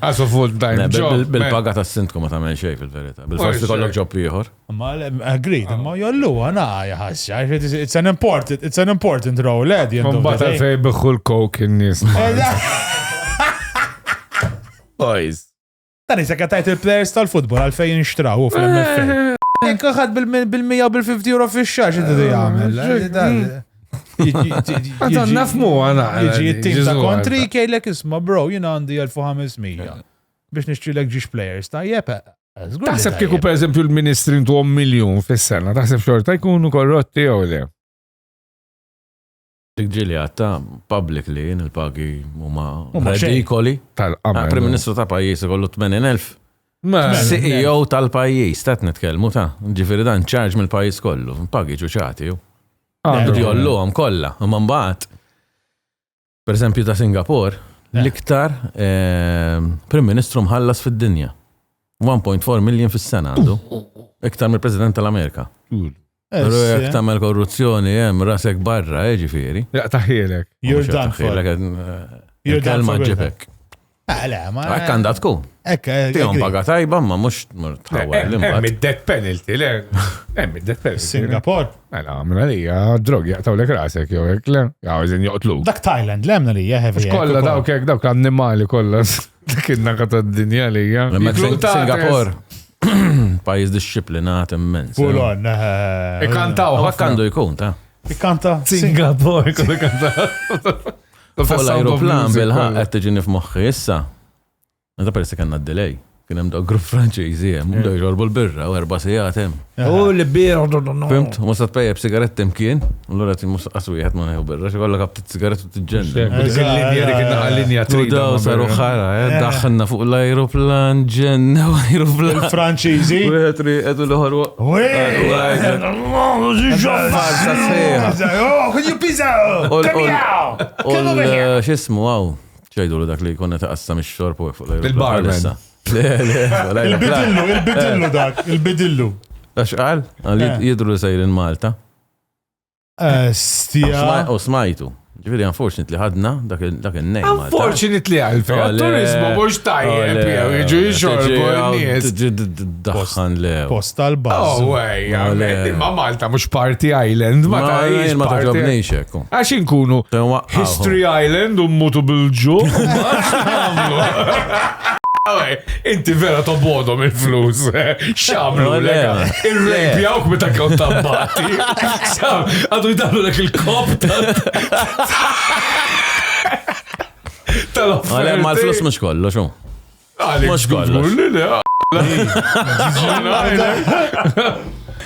Għasu full-time job. Bil-paga ta' sindku ma ta' xej fil-verita. Bil-forsi kollok job ieħor. Ma agreed, ma jollu għana jaħasja. It's an important role, Eddie. Mbatt għalfej biħu l-coke in-nis. Boys. Tani sekretajt il-players tal-futbol għalfej jinxtraw fl-MFA. Ekka ħad bil-100 u bil-50 euro fi x-xar, xinti jgħamil. Għatan nafmu għana. Iġi jittim ta' kontri kejlek isma, bro, jina għandi 1500 biex nixtrilek ġiġ players ta' jepa. Taħseb kieku per eżempju l-ministri intu 1 miljon fis-sena, taħseb xorta jkunu korrotti jew le? Dik ġili għatta publicly il-pagi huma redikoli. Prim Ministru ta' pajjiż ikollu 80,000. CEO tal-pajjiż, tat nitkellmu ta' ġifieri dan ċarġ mill-pajjiż kollu, pagi ġuċati ju. Jolluhom kollha, imma mbagħad pereżempju ta' Singapore, l-iktar Prim Ministru mħallas fid-dinja. 1.4 million fis-sena għandu. Iktar mill-President tal-Amerika. Pero jekk tagħmel korruzzjoni hemm rasek barra, ġifieri. Taħielek. You're done for. Il-kelma ġibek. Ma. Ekk għandha tkun. Tihom paga tajba, ma mux tħawel l-imbat. Hemm id-death penalty, le? Hemm id-death penalty. Singapore. Mela, għamna li, drogi, jaqtawlek rasek, jow, ek, le? Għawżin joqtlu. Dak Thailand, le għamna li, heavy. Kolla dawk annimali kolla. Kinna kata d-dinja li, Singapore. Pajis disciplinat immens. Pulon. Ikantaw. Għakkandu jkun, ta' Ikanta. Singapore, kollu kantaw. Fuq l-aeroplan bil-ħaq qed tiġini f'moħħi issa. Meta persi kanna d-delay. Kien hemm dak grupp Franċiżi hemm, bdew jġorbu l-birra u 4 sigħat hemm. U li bir, Fimt, ma stat pejjeb sigaretti imkien, u l-għura ti qas wieħed ma neħu birra, xikolla kaptit sigarettu t-ġenna. Il-linja dik il-linja U daw saru ħara, daħħanna fuq l-aeroplan ġenna u aeroplan. Franċiżi. U għetri, għedu l-ħor. Xismu għaw, ċajdu l-dak li konna taqassa mix-xorb u fuq l-aeroplan. Il-barman. Il-bidillu dak, il-bidillu. Għax għal? Jidru li sajrin Malta. Stija. U smajtu. Ġifiri, unfortunately, ħadna dak il-nej Malta. Unfortunately għalfej, turizmu mux tajjeb, jiġu jxorbu n-nies. Daħħan le. Post tal-baz. Oh, wej, ma Malta mux Party Island, ma tajjeb. Ma taġobnejx ekku. Għax inkunu History Island u mutu bil-ġu. Inti vera tobodom il-flus, xamlu l-lega. Il-rejbjawk meta kaw tabbati. Għadu jidallu l il-kop tal-offerti. Ma l-flus mux kollu, xo? Mux kollu.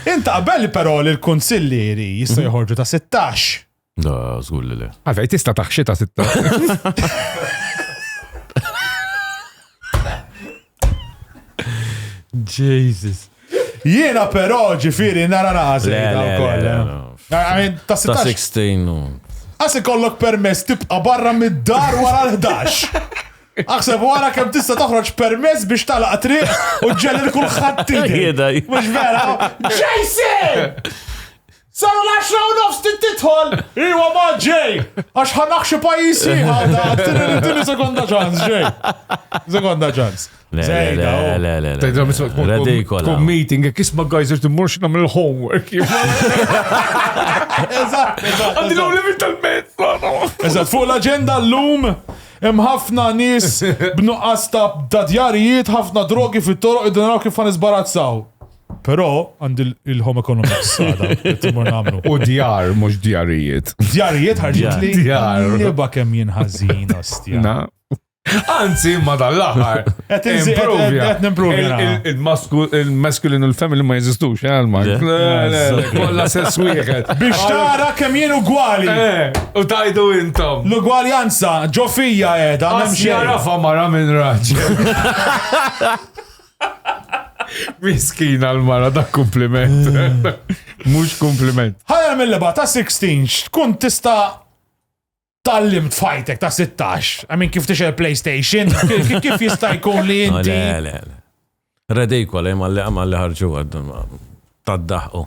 Inta qabel però l-konsillieri jista' jħorġu ta' 16. Da, zgull li. Għalfej, tista taħxie ta' 16. Jesus. Jiena però ġifiri nara nażi. Ta' 16. Għas ikollok permess tibqa barra mid-dar wara l-11. Aħseb wara kemm tista' toħroġ permess biex talaq triq u ġelli kulħadd tidher. Mhux vera? Jason! Saru l-10 u nofs titħol! Iwa ma ġej! Għax ħanaħxu pajisi ħadda! Tini sekonda ċans, ġej! Sekonda ċans. Kum meeting, kisma għajzer t-murx namil homework. Għandi l-limit tal-mezz. Eżat, fuq l-agenda l-lum, ħafna nis b'nuqqas ta' djarijiet, ħafna drogi fit-toroq id-naraw kif għan izbarazzaw. Pero għandi il-home economics għada, t-timur namlu. U djar, mux djarijiet. Djarijiet ħarġit li? Djar. Jibba kem jinħazin, ostja. Anzi, ma dal-laħar. Et nimprovja. Il-masculine u l-family ma jizistux, għalma. Kolla sess wieħed. Biex tara kem jien ugwali. U tajdu intom. L-ugwaljanza, ġofija edha, Għassi jarafa mara minn raġel. Miskina l-mara, da kompliment. Mux kompliment. ħajja mill-leba ta' 16, tkun tista' tallimt fajtek ta' 16. I mean, kif tixel PlayStation, kif jista' jkun li inti. Redejku għalaj ma' ħarġu għaddun tad-daħu.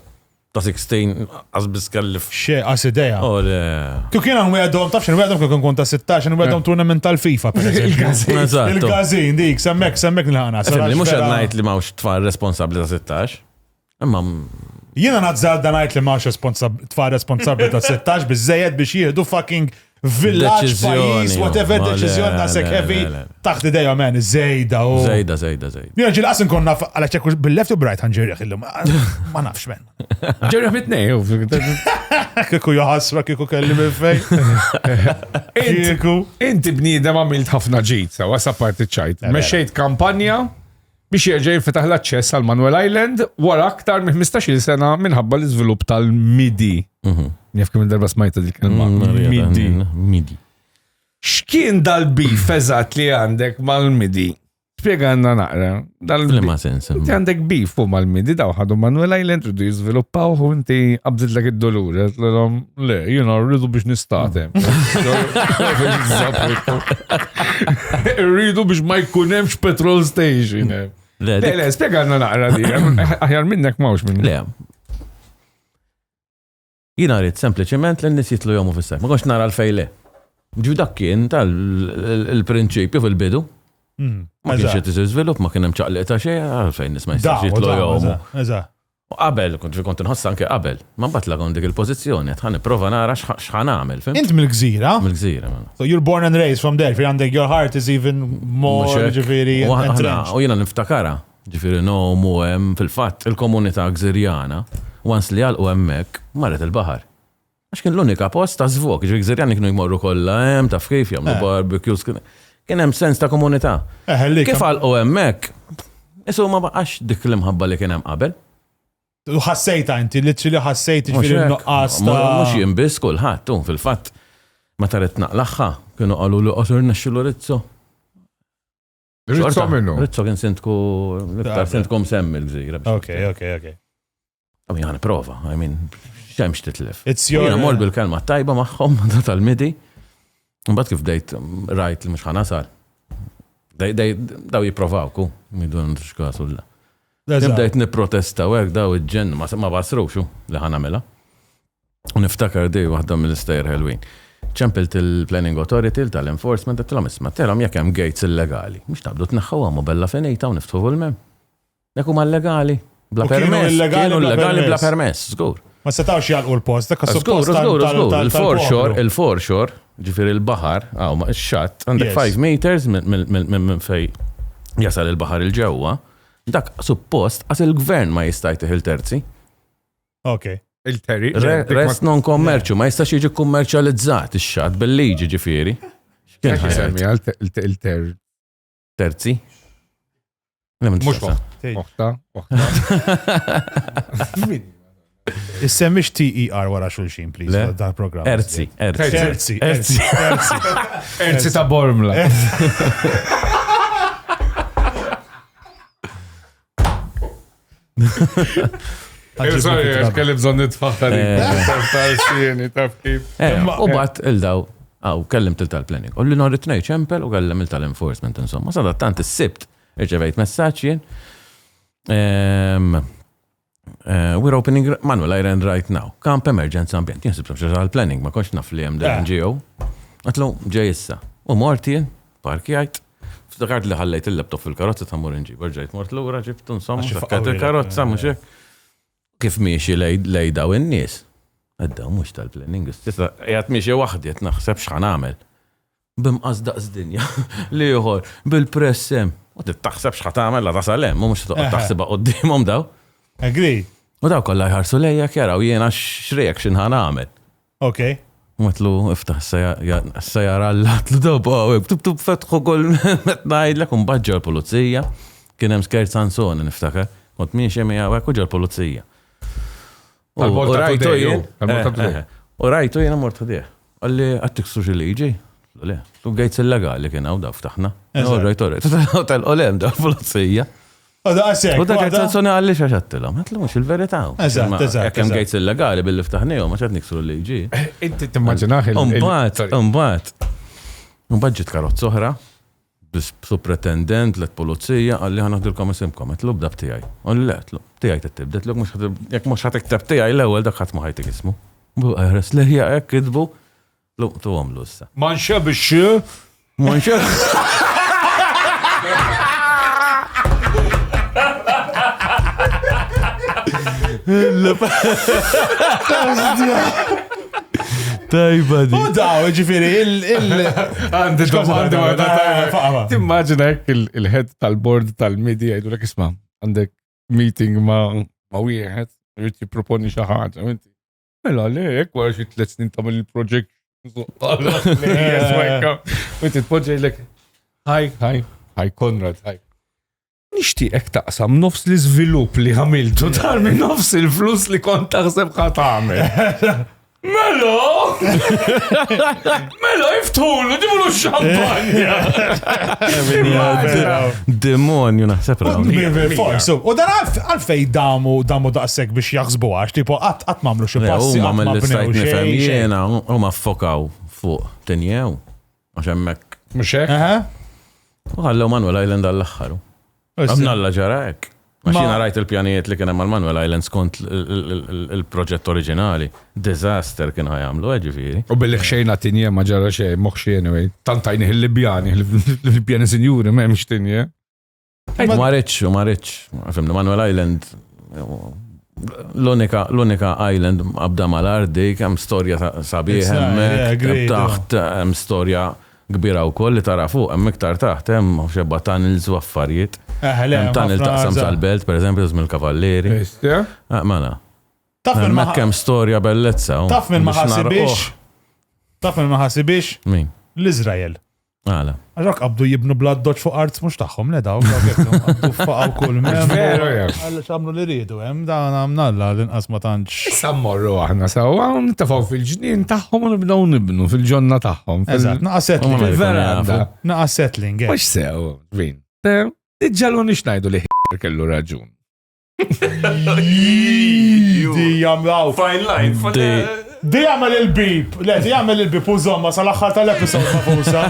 Ta' 16, għazbis kallif. Xie, għas ideja. Le. Kif kien għan għedhom, tafx għedhom kif kun ta' 16, għedhom tournament tal-FIFA. Il-gazin, dik, semmek nil-ħana. Mux għadnajt li mawx tfal responsabli ta' 16. Jiena nazzal danajt li mawx tfal responsabli ta' 16 bizzejed biex jihdu fucking village, pajis, whatever deċizjoni ta' sek heavy, taħt ideja man, zejda u. Zejda. Jena ġil qasin konna għala ċekku bil-left u bright ħanġirjaħ illum, ma nafx men. Ġerjaħ mitnej. Kiku joħasra, kiku kelli bil-fej. Inti bniedem għamilt ħafna ġit, sa' wasa parti ċajt. Meċċejt kampanja biex jirġej fetaħ l-aċċess għal Manuel Island wara aktar minn 15 sena minħabba l-iżvilupp tal-MIDI. Njaf kemm darba smajta dik MIDI. X'kien dal-bif eżatt li għandek mal-MIDI? Spiega għanna naqra. Fl-ma sens. Inti għandek bif fuq mal-MIDI daw ħadu Manuel Island rridu jiżviluppaw u inti qabżit lek id-dolur. Le, rridu biex nistatem. Rridu biex ma jkunemx petrol station. Le, spiega għanna naqra di. Aħjar minnek mawx minn. Le. Jina rrit sempliciment l-nis jitlu jomu fissaj. Ma konx nara l-fejle. Ġu dak kien tal-prinċipju fil-bidu. Ma kienx qed iżvilupp, ma kien hemm ċaqliq ta' xejn, għalfejn nisma' jistax jitlu jomu. Qabel, kont inħoss anke qabel. Ma mbagħad lagħhom dik il-pożizzjoni qed ħanipprova nara x'ħan nagħmel, fim? Int mill-Gżira? Mill-Gżira. So you're born and raised from there, fi għandek your heart is even more ġifieri entrenched. U jiena niftakara, ġifieri nomu hemm fil-fatt il-komunità Gżirjana, once li għalqu hemmhekk marret il-baħar. Għax kien l-unika post ta' żvok, ġifieri Gżirjani kienu jmorru kollha hemm taf kif jagħmlu barbecues. Kien hemm sens ta' komunità. Kif Kif għal hemmhekk, isu ma baqax dik l-imħabba li kien hemm qabel. U ħassejta inti, literally ħassejt ġifieri nuqqas ta' Mhux jien biss kulħadd hu fil-fatt meta rid naqlaħħa kienu qalu li qosor nexxilu Rizzo. Rizzo minnu. Rizzo kien sintku l-iktar sintkom semmi l-gżira. Okay. Għami għani prova, xemx titlef. It's your... Jena mor bil-kelma tajba maħħom tal-midi, mbagħad kif dejt rajt li mhux ħanasar. Daw jiprovaw ku, midun xkasu l-la. Nibdejt niprotesta u għek daw iġġen, ma basruxu li ħanamela. U niftakar di waħda mill-istajr ħelwin. ċempilt il-Planning Authority tal-Enforcement, għattilom isma, telom jek hemm gates illegali. Mux tabdu tneħħu għamu bella finita u niftħu l-mem. Jekku ma legali, bla permess. Kienu illegali bla permess, zgur. Ma setawx jalqu l-post, dakka Zgur. Il-foreshore, ġifir il-bahar, għaw, il-xat, għandek 5 meters minn fej jasal il-bahar il-ġewa, dak suppost, għas il-gvern ma jistajtiħ il-terzi. Ok. Il-terri. Rest non kommerċu, ma jistax jiġi kommerċjalizzat ix-xat bil-liġi ġifieri. Kien ħajsemmi il-terri. Terzi? Mux waħda. Issemmix TER wara xulxin, please, dal program. Erzi. Erzi ta' Bormla. Sorry, kelli bżon nitfaħħa li. Taf kif. U bat il-daw, kellim tal-planning. U li norrit nej ċempel u kellim tal-enforcement, insomma. Sada tant is-sibt, irċevejt messaċ we're opening Manuel Island right now. Camp emergency ambient. Jien sibsam xaġa planning ma konx naf li hemm NGO. Għatlu ġej issa. U mortien, parkjajt. Ftakart li ħallejt il-laptop fil-karozza ta' mur inġib. Rġajt mort l-ura ġibtu insomma. Fakkat il-karozza mux hekk. Kif miexi lej daw in-nies. Għaddaw mux tal-planning. Tista' jgħat miexi waħdi qed naħseb x'ħan għamel. Bimqas daqs dinja. Li ieħor bil-pressem. U taħseb x'ħat għamel la tasalem, mhux taħsibha qudiemhom daw. Agree. U daw kollha jħarsu lejja jaraw jiena x'reaction ħan għamel. Ok. Matlu iftaħ s-sajara l-għatlu dobu, tub fetħu kol metnajdlek un badġa l-polizija. Kien hemm skert Sansoni niftakar, kont miexi għawek uġa l-polizija. U rajtu jena mort ħadieħ. Għalli għattik suġi liġi? Lu għajt illegali kien għaw da ftaħna. Rajtu, tal-olem da l-polizija. U da għajt Sansoni għalli xaċattilom. Għatlu mux il-verita. Jek hemm għajt illegali bil-li ftaħnijom, ma ċat niksru liġi. Inti timmaġinaħ Umbat ġit karot soħra, bis-supretendent, l-polizija, għalli ħanaħdilkom isimkom, għetlu b'dab tijaj. Għalli l-għetlu, tijaj t-tibdet, jek mux ħatek tijaj l-ewel dak ħat maħajtek ismu. Bu għajres leħja għek kidbu, tu għamlu issa. Manxa biex Manxa. Tajba di. U daw, ġifiri, Għandi domanda. Timmaġina hekk il-head tal-board tal-media jgħidu l isma' għandek meeting ma' wieħed, jrid jipproponi xi ħaġa. Mela lek wara xi 3 snin tagħmel il-project. Inti tpoġġejlek. Hi Konrad, hi. Nixtieqek taqsam nofs l-iżvilupp li għamiltu tal minn nofs il-flus li kont taħseb ħadd tagħmel. Melo! Melo, jiftħulu, ġibulu xampanja! Demonju naħseb U dan għalfej damu daqsek biex jaxbu għax, tipo għat mamlu xie passi. U ma mill-istajt nifem jena, u ma fokaw fuq tenjew. Għaxemmek. Muxek? U għallu Manuel Island għall-axħaru. Għabna l-ġarajk. Maċina rajt il-pjanijiet li kien hemm Manuel Island skont il-proġett oriġinali. Disaster kien ħajamlu, ġifieri. U billi xejna tinje ma ġara xejn, moħx anyway. Tantajni il-Libjani, il-Libjani sinjuri, ma hemmx tinje. U marriċ. Fimni Manuel Island l-unika island abda mal-ardi, hemm storja sabiħ hemmhekk, taħt hemm storja kbira wkoll li tara fuq, hemm iktar taħt hemm xebba tunnels u affarijiet. Hemm tunnel taqsam sal-belt, pereżempju, mill-kavalleri. Mela. Hemmhekk hemm storja bellezza. Taf minn ma ħasibix? Min? L-Iżrael. Għala. Għaxak qabdu jibnu blood dodge fuq arts mux taħħom, le daw, qabdu faqaw kull mem. Veru, ja. Għalla xamlu li ridu, dan għamnalla l-inqas ma tantx. Sammorru aħna sawa, nitafaw fil-ġnien taħħom u nibdaw nibnu fil-ġonna taħħom. Eżat, naqas settling. Fil-veranda. Naqas settling, Mux sew, vin. Iġġalu nix najdu li kellu raġun. Di jamlaw. Fine line. Di jagħmel il-bip, le, di jagħmel il-bip u żomma sal-aħħar tal-episod ma' fusa.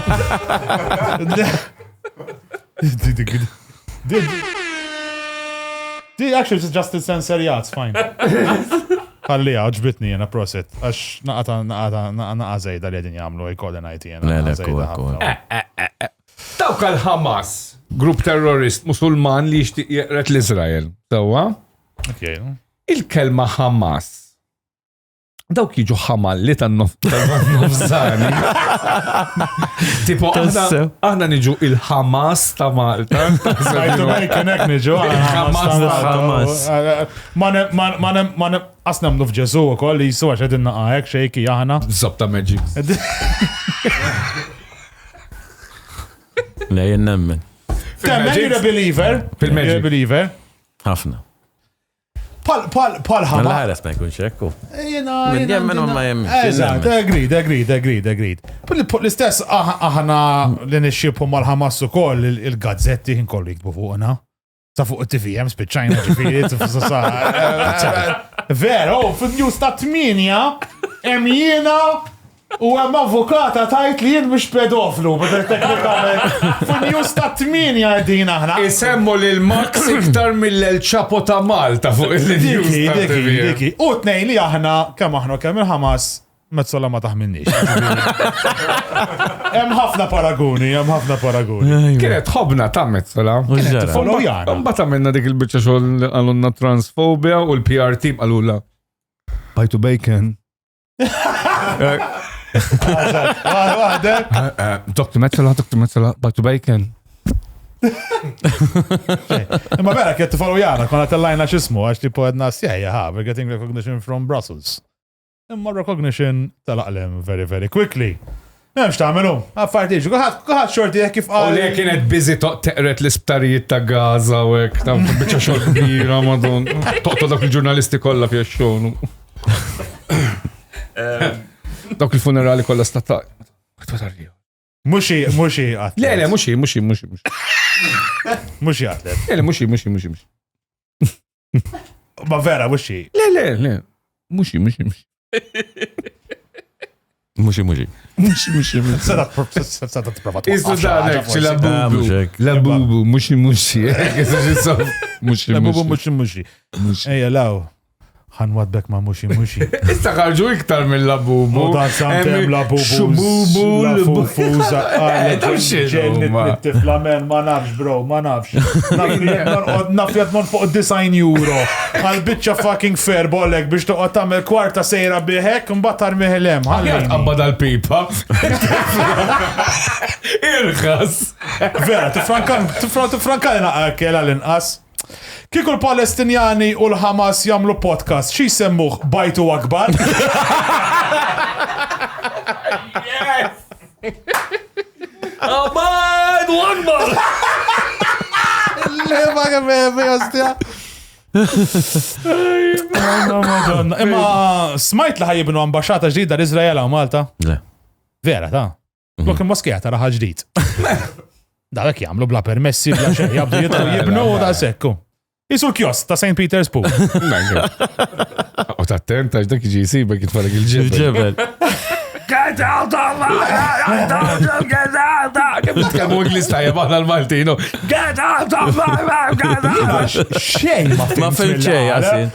Di actually it's just il-sensorjat, fine. Ħallija, ġbitni jena proset, għax naqa zejda li għedin jagħmlu jkollin IT jena. Dawk għal-Hamas, grupp terrorist musulman li jixtieq jeqret l-Izrael. Sawa? Il-kelma Hamas. Dawk jiġu ħamal li tan-nofżani. Tipo, aħna niġu il-Hamas ta' Malta. Sajtu mejkenek niġu Hamas. Ma asna mnuf ġesu u koll li jisu għax għedin naqajek xejki jahna. Zobta Magic. Le, jennemmen. Temmen you're a believer. Fil-Magic. You're a believer. Ħafna. Pal Ma ħama. l-ħares ma jkun xekku. Jemmen u ma jemmen. Eżat, agreed. L-istess aħna li nixxibu mal-Hamas u koll il-gazzetti kien kollu jikbu fuqna. Ta' fuq il-TVM, spiċċajna ġifiri, Vero, fil-news ta' 8, jiena u hemm avukata tajt li jien mhux pedoflu, fil-news ta' 8 għedin aħna. Isemmu lil Max iktar mill-El Chapo ta' Malta fuq il-news ta' TV. Diki. U tnejn li aħna, kemm il-Hamas, mezzola ma taħminnix. Hemm ħafna paragoni. Kienet ħobna ta' mezzola. Follow jana. Mbagħad għamilna dik il-biċċa xogħol għalunna transfobia u l-PR team għalula. Bajtu bacon. Dr. Metzola, bajtu bacon. Imma vera kiet follow jana, konna tellajna xismu, għax tipo għedna sjajja, we're getting recognition from Brussels. Imma recognition tal-aqlem very, very quickly. Memx ta'melu, għaffartiġu, għahat xorti jek kif U li kienet busy teqret l-isptarijiet ta' Gaza u għek, ta' bieċa xor kbira, madon. Toqto dak il-ġurnalisti kolla fi xonu. Dak il-funerali kolla stata. Muxi għatlet. Le, muxi. Muxi għatlet. Le, muxi. Ma vera, muxi. Le. Muxi. Sada t-prova Isu danek, la bubu, muxi. Muxi. Ejja, law. ħanwadbek ma' muxi. Issa ħarġu iktar mill labubu. U dan santem labubu. Xububu. La fufuza. Ġennet mit-tifla men, ma nafx bro, ma nafx. Naf jadmon fuq 9 euro. Għal-bicċa fucking fair bollek biex toqgħod tagħmel kwarta sejra biħek mbagħad miħlem. Għal qabba dal-pipa. Irħas. Vera, tifranka naqkel għal-inqas. Kieku l-Palestinjani u l-Hamas jamlu podcast, xi semmuħ bajtu akbar? Yes! Bajtu akbar! Le, maga bebe, ostja. Imma smajt li ħajibnu ambasċata ġdida l-Izraela u Malta? Le. Vera, ta' Blok il-moskija ta' raħa ġdid. Dawek jamlu bla permessi, bla xej, jabdu jibnu da' sekku. Isu l-kiosk ta' St. Peter's Pool. U ta' tenta, ġdak iġi jisibek jitfarek il-ġebel. Get out of my get out! Kif nitkellmu Inglis tajjeb aħna l-Maltino. Get out of my get out! Xejn Ma fil ċej, għasin.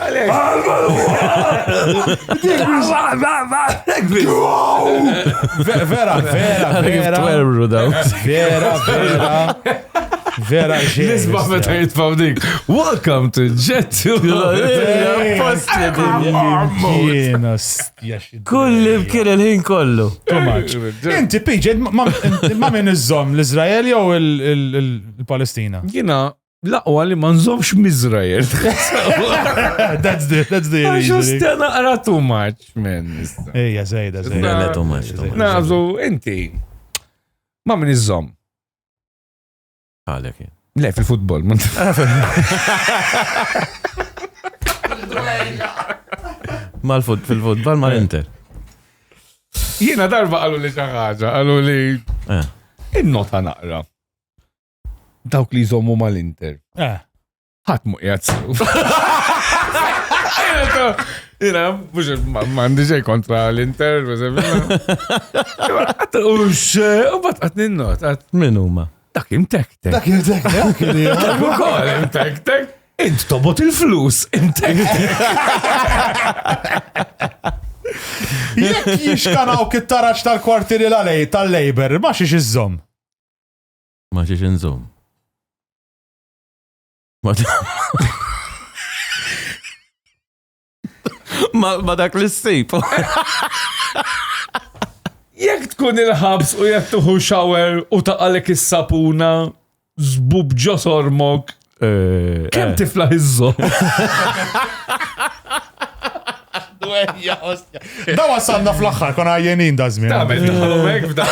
Vera Nisbaħ meta jitfaw dik. Welcome to Jet. Kulli bkien il-ħin kollu. Inti PJ, ma minn iż-żomm l-Izrael jew il-Palestina? Jina, laqwa li ma nżomx Mizrael. That's the Għaxu stena qara too much, man. Ejja, zejda. Too much. Nażu, inti. Ma min iżżomm. Għalek. Le, fil-futbol. Fil-futbol mal-Inter. Jiena darba għallu li ħaġa, għallu li in-nota naqra. Dawk li jżommu mal-Inter. Ħatmu jgħazzu. Jena, mux mandi ġej kontra l-Inter, u bat għatni n-not. Min huma? Dak imtek-tek. Dak imtek-tek. Int tobot il-flus, imtek-tek. Jekk jixkanaw kittaraċ tal-kwartieri tal-Labor, ma xiex iżżomm. Ma xiex inżomm. Ma dak l-issib. Jekk tkun il-ħabs u jekk tuħu shower u taqalek is-sapuna żbub ġos ormok, kemm tiflaħ iż-żomm? Da wasalna fl-axħar, kon għajjenin da żmien. Ta' bel taħalmek f'da.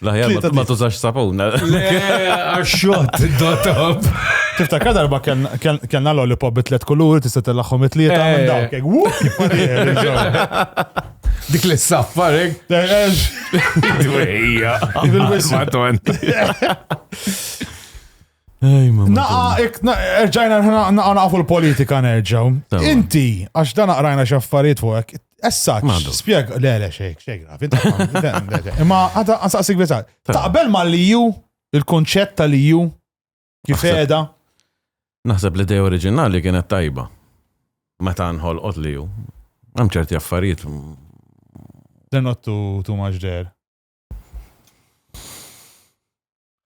Laħjar ma tużax sapuna. Le, għaxxot, id-dotop. Tiftakar darba kellna lollipop bit-tlet kuluri, tista' tellaħħom it-tlieta minn dawk. Dik li s-saffarek. Dwejja. Erġajna naqfu l-politika nerġaw. Inti, għax dan naqrajna xaffariet fuq, essaċ, spieg, le, xejk, graf. Imma, għada, għansaqsik bizzat. Taqbel ma l-iju, il-konċett tal-iju, kif edha? Naħseb l-idea oriġinali kienet tajba. Meta nħolqot l-iju. Hemm ċerti affarijiet. They're not too much there.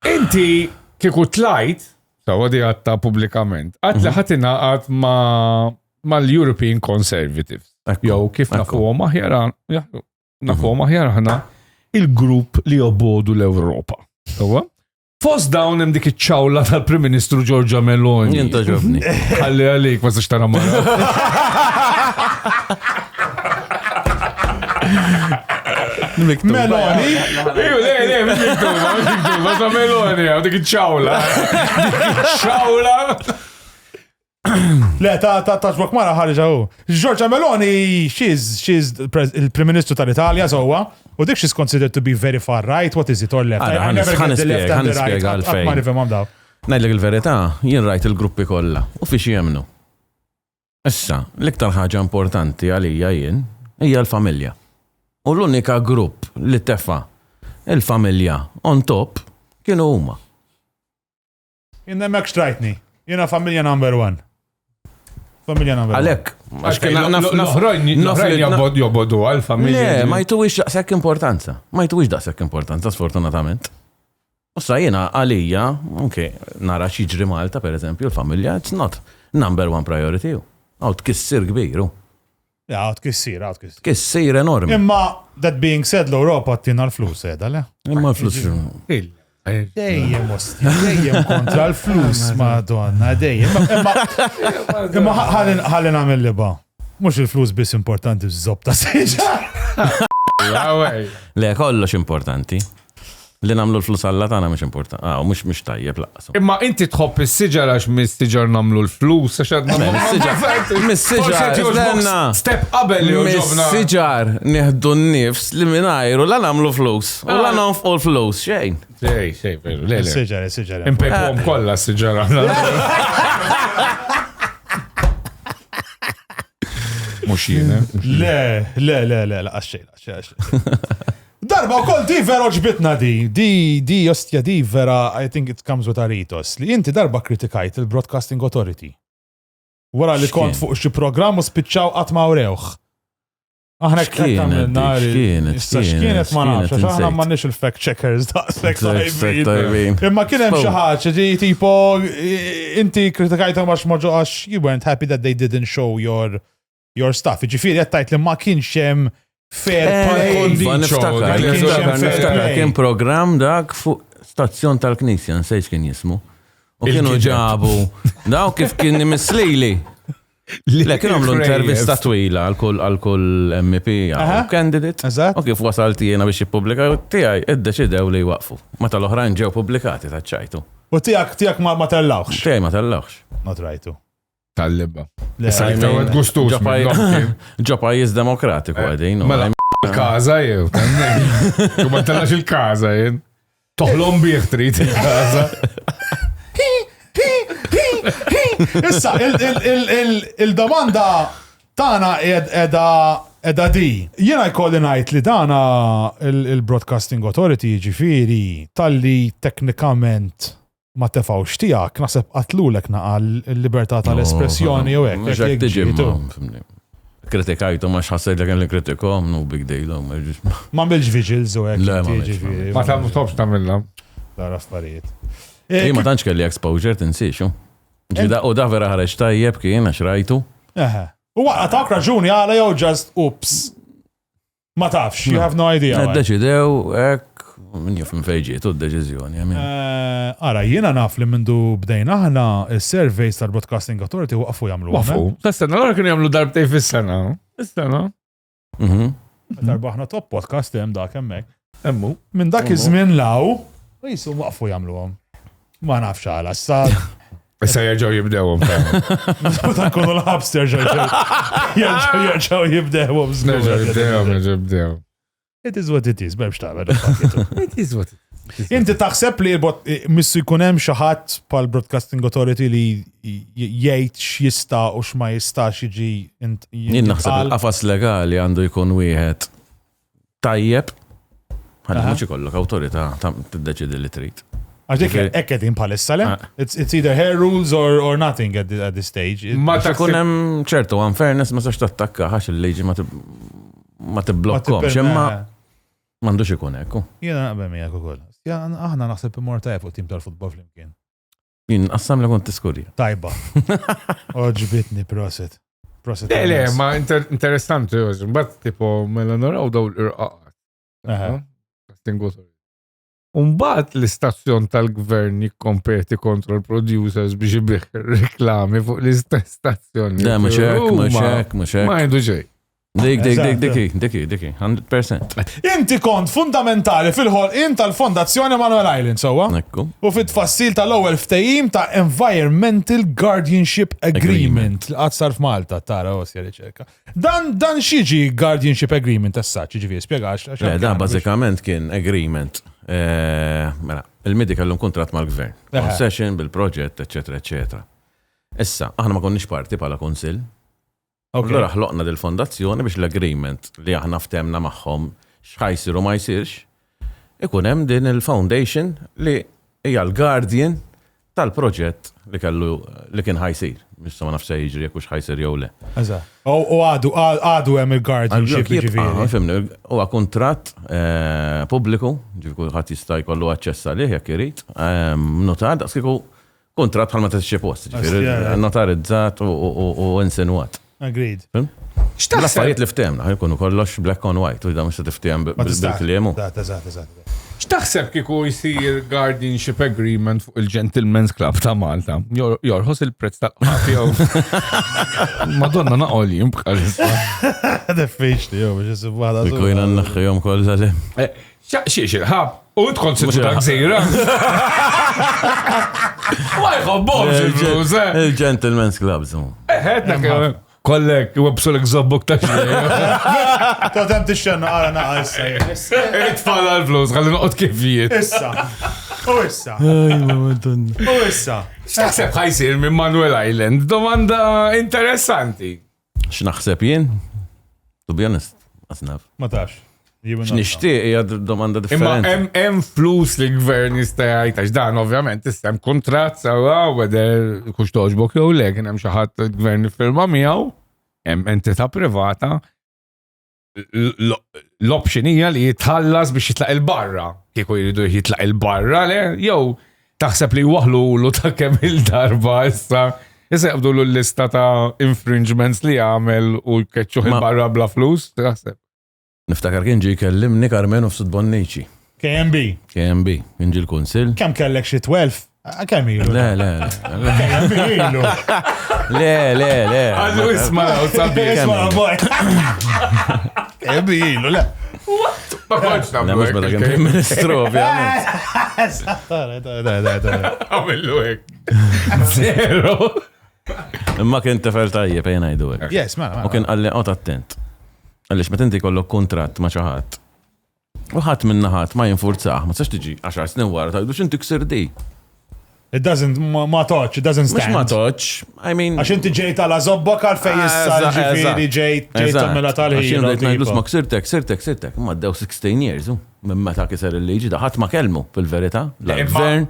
Inti kieku tlajt, għadi għatta publikament, għat li ħatina għat ma l-European Conservatives. Jow kif nafuhom aħjar ħana il-grupp li jobbodu l-Ewropa. Fost dawn hemm dik iċ-ċawla tal-Prim Ministru Giorgia Meloni. Jinta ġobni. Ħalli għalik ma sax tara mara. Meloni? Le, miktuba, sa Meloni, dik iċ-ċawla. Ċawla. Le, ta' ġbok mara ħarġa hu. Giorgia Meloni, she's il-Prim Ministru tal-Italja, zowa. U dik she's considered to be very far right. What is it or left? Ħanispiega għalfejn. Ngħidlek il-verità, jien rajt il-gruppi kollha u fiex jemnu. Issa, l-iktar ħaġa importanti għalija jien hija l-familja. U l-unika grupp li tefa il-familja on top kienu huma. Jien hemmhekk xtrajtni. Jiena familja number one. Familja number one. Għalhekk, għax kien L-oħrajn jobbodu għal-familja. Le, ma jtuwix daqshekk importanza. Ma jtuwix daqshekk importanza, sfortunatament. Ussa jiena għalija, nara xiġri Malta, per eżempju, l-familja, it's not number one priority. Għaw tkissir kbiru. Ja, tkissir. Kissir enormi. Imma, that being said, l-Europa tina l-flus edha, le? Imma l-flus. Dejjem kontra l-flus, madonna, dejjem. Imma ħallin għamil li ba. Mux il-flus bis importanti z-zob ta' seġa. Le, kollox importanti. Li namlu l-flus għalla tana mux importanti. Mux tajjeb laqqasu. Imma inti tħobb is-siġar għax mis-siġar namlu l-flus, mis-siġar. Step qabel li uġobna. Mis-siġar nieħdu n-nifs li minajru la namlu flus. U la nonfqu l-flus, xejn. Xej, veru, le. Siġar. Impejkom kolla s-siġar. Mux jina. Le, għaxxej. Darba u koll di vera ġbitna di ostja di vera, I think it comes with Aritos, li inti darba kritikajt il-Broadcasting Authority. Wara li kont fuq xi programm u spiċċaw qatt ma wrewh. Aħna x'kienet ma nafx, aħna m'għandniex il-fact checkers daqshekk tajbin. Imma kien hemm xi ħaġa tipo inti kritikajthom għax ma għax you weren't happy that they didn't show your stuff. Ġifieri qed tgħid li ma kienx hemm fair niftakar kien program dak fuq stazzjon tal-Knisja, nsejx kien jismu. U kienu ġabu, daw kif kien mislili. Le, kien għamlu intervista twila għal-kull MP candidate. Eżatt. U kif wasalti jena biex jippubblikaw tiegħi iddeċidew li jwaqfu. Meta l-oħrajn ġew pubblikati taċċajtu. U tijak ma tellawx. Tiegħi ma tellawx. Not rajtu. Tal-libba. Le, Gustus. Ġo pajjiż demokratiku għadin. Mela il-kaza jew. Ma tellax il-kaza jen. Toħlom bieħ trid il-kaza. Issa, il-domanda tana edha di. Jena jkolli ngħid li dana il-Broadcasting Authority ġifiri tal-li teknikament ma tefawx tijak, nasib qatlulek naqal il-libertà tal-espressjoni u hekk. Kritikajtu ma xħassaj li li kritikom, no big deal. Ma milġ vigils u hekk. Le, ma milġ. Ma tammu tobx tamilla. Dara affarijiet. Ma tantx kelli exposure tinsixu. Ġida u da vera ħareġ tajjeb kien għax rajtu. U waqqa tak raġuni għala jew just ups. Ma tafx, you have no idea. Deċidew ek min jaf minn fejġiet u d-deċizjoni. Ara, jiena naf li mindu bdejna ħna il-surveys tal-Broadcasting Authority waqfu jamlu. Waqfu. Tas-sena, l-għara kienu jamlu darbtej fis-sena. Fis-sena. Darbaħna top podcast hemm dak hemmhekk. Emmu. Minn dak iż-żmien law, jisu waqfu jamluhom. Ma nafx għala, Issa jerġaw jibdewhom. Ta' nkunu l-ħabster jerġaw jibdewhom. Nerġaw jibdewhom. It is what it is, bebx ta' It is what it is. Inti taħseb li missu jkun hemm xi ħadd pal-Broadcasting Authority li jgħid x'jista' u x'ma jistax jiġi. Jien naħseb il-qafas legali għandu jkun wieħed tajjeb. Ħalli mhux ikollok awtorità tiddeċidi li trid. Għaxdik ekkedin palissa le? It's either hair rules or nothing at this stage. Ma ta' kunem ċertu unfairness ma sax tattakka ħax il-leġi ma t-blokkom. Xemma mandux ikun ekku. Jena naqbel miegħek ukoll. Aħna naħseb imur tajb fuq tim tal-futbol flimkien. Jien qassam li kont tiskurja. Tajba. Oġbitni proset. Le, ma interessanti uż. Mbagħad tipo mela naraw daw l-irqaqat. Umbat l-istazzjon tal-gvern jikkompeti kontra l-producers biex jibih reklami fuq l-istess stazzjoni. Da, muxek. Ma jindu ġej. Diki, 100%. Inti kont fundamentali fil-ħolqien tal-Fondazzjoni Manuel Island, sowa? Ekku. U fit-tfassil tal-ewwel ftehim ta' Environmental Guardianship Agreement. Qatt f'Malta, tara osja riċerka. Dan xiġi Guardianship Agreement issa, ġifieri spjegax. Da bażikament kien agreement. Mela, il-midi kellhom kuntratt mal-gvern. Concession bil-proġett, eċetera, eċetera. Issa, aħna ma konniex parti bħala kunsill. Allora ħloqna dil-fondazzjoni biex l-agreement li aħna ftemna magħhom x'ħajsir u ma jsirx, ikun hemm din il-foundation li hija l-guardian tal-proġett li kien ħajsir. Mista ma nafx se jiġri jekk hux ħajsir jew le. U għadu hemm il-guardianship ġifieri. Fimni, huwa kuntratt pubbliku, ġifieri ħadd jista' jkollu aċċess għalih jekk irid, notar daqs kieku kuntratt bħalma tixxi post, ġifieri notarizzat u insinuat. Agreed. L-affarijiet li ftemna, jkunu kollox black on white, u da mux tiftem bil-kliemu. X'taħseb kieku jsir guardianship agreement fuq il-Gentleman's Club ta' Malta? Jorħos il-prezz tal-ħafja. Madonna naqolim bħalissa. Diffiċli, jow, biex jisibbaħda. Bikujna n-naxħijom kolla li. Xiex il-ħab, u tkonsitu ta' gżira. Ma jħobbom il-flus, Il-Gentleman's Club, Eħed, kollek, websolek zobbok ta' xie. Totem t-xenna għara naqas. Itfalla l-flus, għalli noqot kifijiet. Issa. U issa. X'taħseb ħajsir minn Manuel Island? Domanda interessanti. X'naħseb jien? To be honest, asnaf. Ma tafx. X'nixtieq hija domanda differenti. Imma hemm flus li gvern jista' jgħid dan ovvjament issa hemm kuntratt sewwa weder kux toġbok jew le kien hemm xi ħadd il-gvern iffirma miegħu, hemm entità privata. L-option hija li jitħallas biex jitlaq il-barra. Kieku jridu jitlaq il-barra le, jew taħseb li waħlu ta' kemm il-darba issa. Issa jabdu l-lista ta' infringements li għamel u jkeċċuh il-barra bla flus, taħseb. Niftakar kien ġi kellimni Carmen of Sudbonnici. KMB, kien ġi l-kunsil. kemm kellek xi 12? Kemm ilu? Le. Għallu isma u sabi. Kemm ilu, le. Ma konċ Le, namlu mux bada kien Prim Ministru, ovvjament. Għamillu hekk. Zero. Imma kien tefel tajjeb, jena jdu hekk. Yes, ma. U kien għalli qot attent. Għallix ma tinti kollok kontratt ma ċaħat. U ħadd minna ħadd ma jinfurzaħ, ma tistax tiġi 10 snin wara tajdu x'inti ksir di. It doesn't, ma toċ, it doesn't Mux stand. ma toċ, I mean. Għax inti ġejt għala zobbok għal fej jissal ġifiri ġejt għamela Għaxin dejt najdlus ma tal-ħin. ksirtek, ma d-dew 16 years, minn meta kiser il-liġi da, ħadd ma kelmu fil-verita, l-gvern,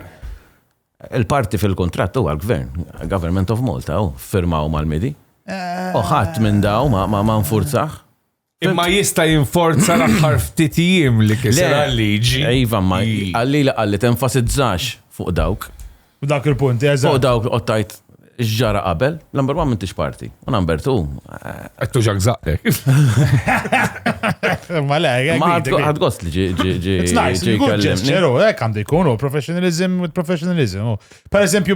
il-parti fil-kontrat u għal-gvern, Government of Malta, firmaw mal-midi, u ħadd minn daw ma nfurzaħ. Imma jista jinforza l-aħħar ftitijiem li kisir għal-liġi. Iva, ma għalli tenfasizzax fuq dawk. U dak il-punt, Fuq eżatt. dawk ottajt ġara qabel, number 1 m'intix parti, u number 2. Għattu ġak zaqqek. Ma le, Ma ħadgost li It's nice, ġi good kellimni. gesture, għandu jkunu, professionalism with professionalism. Per eżempju,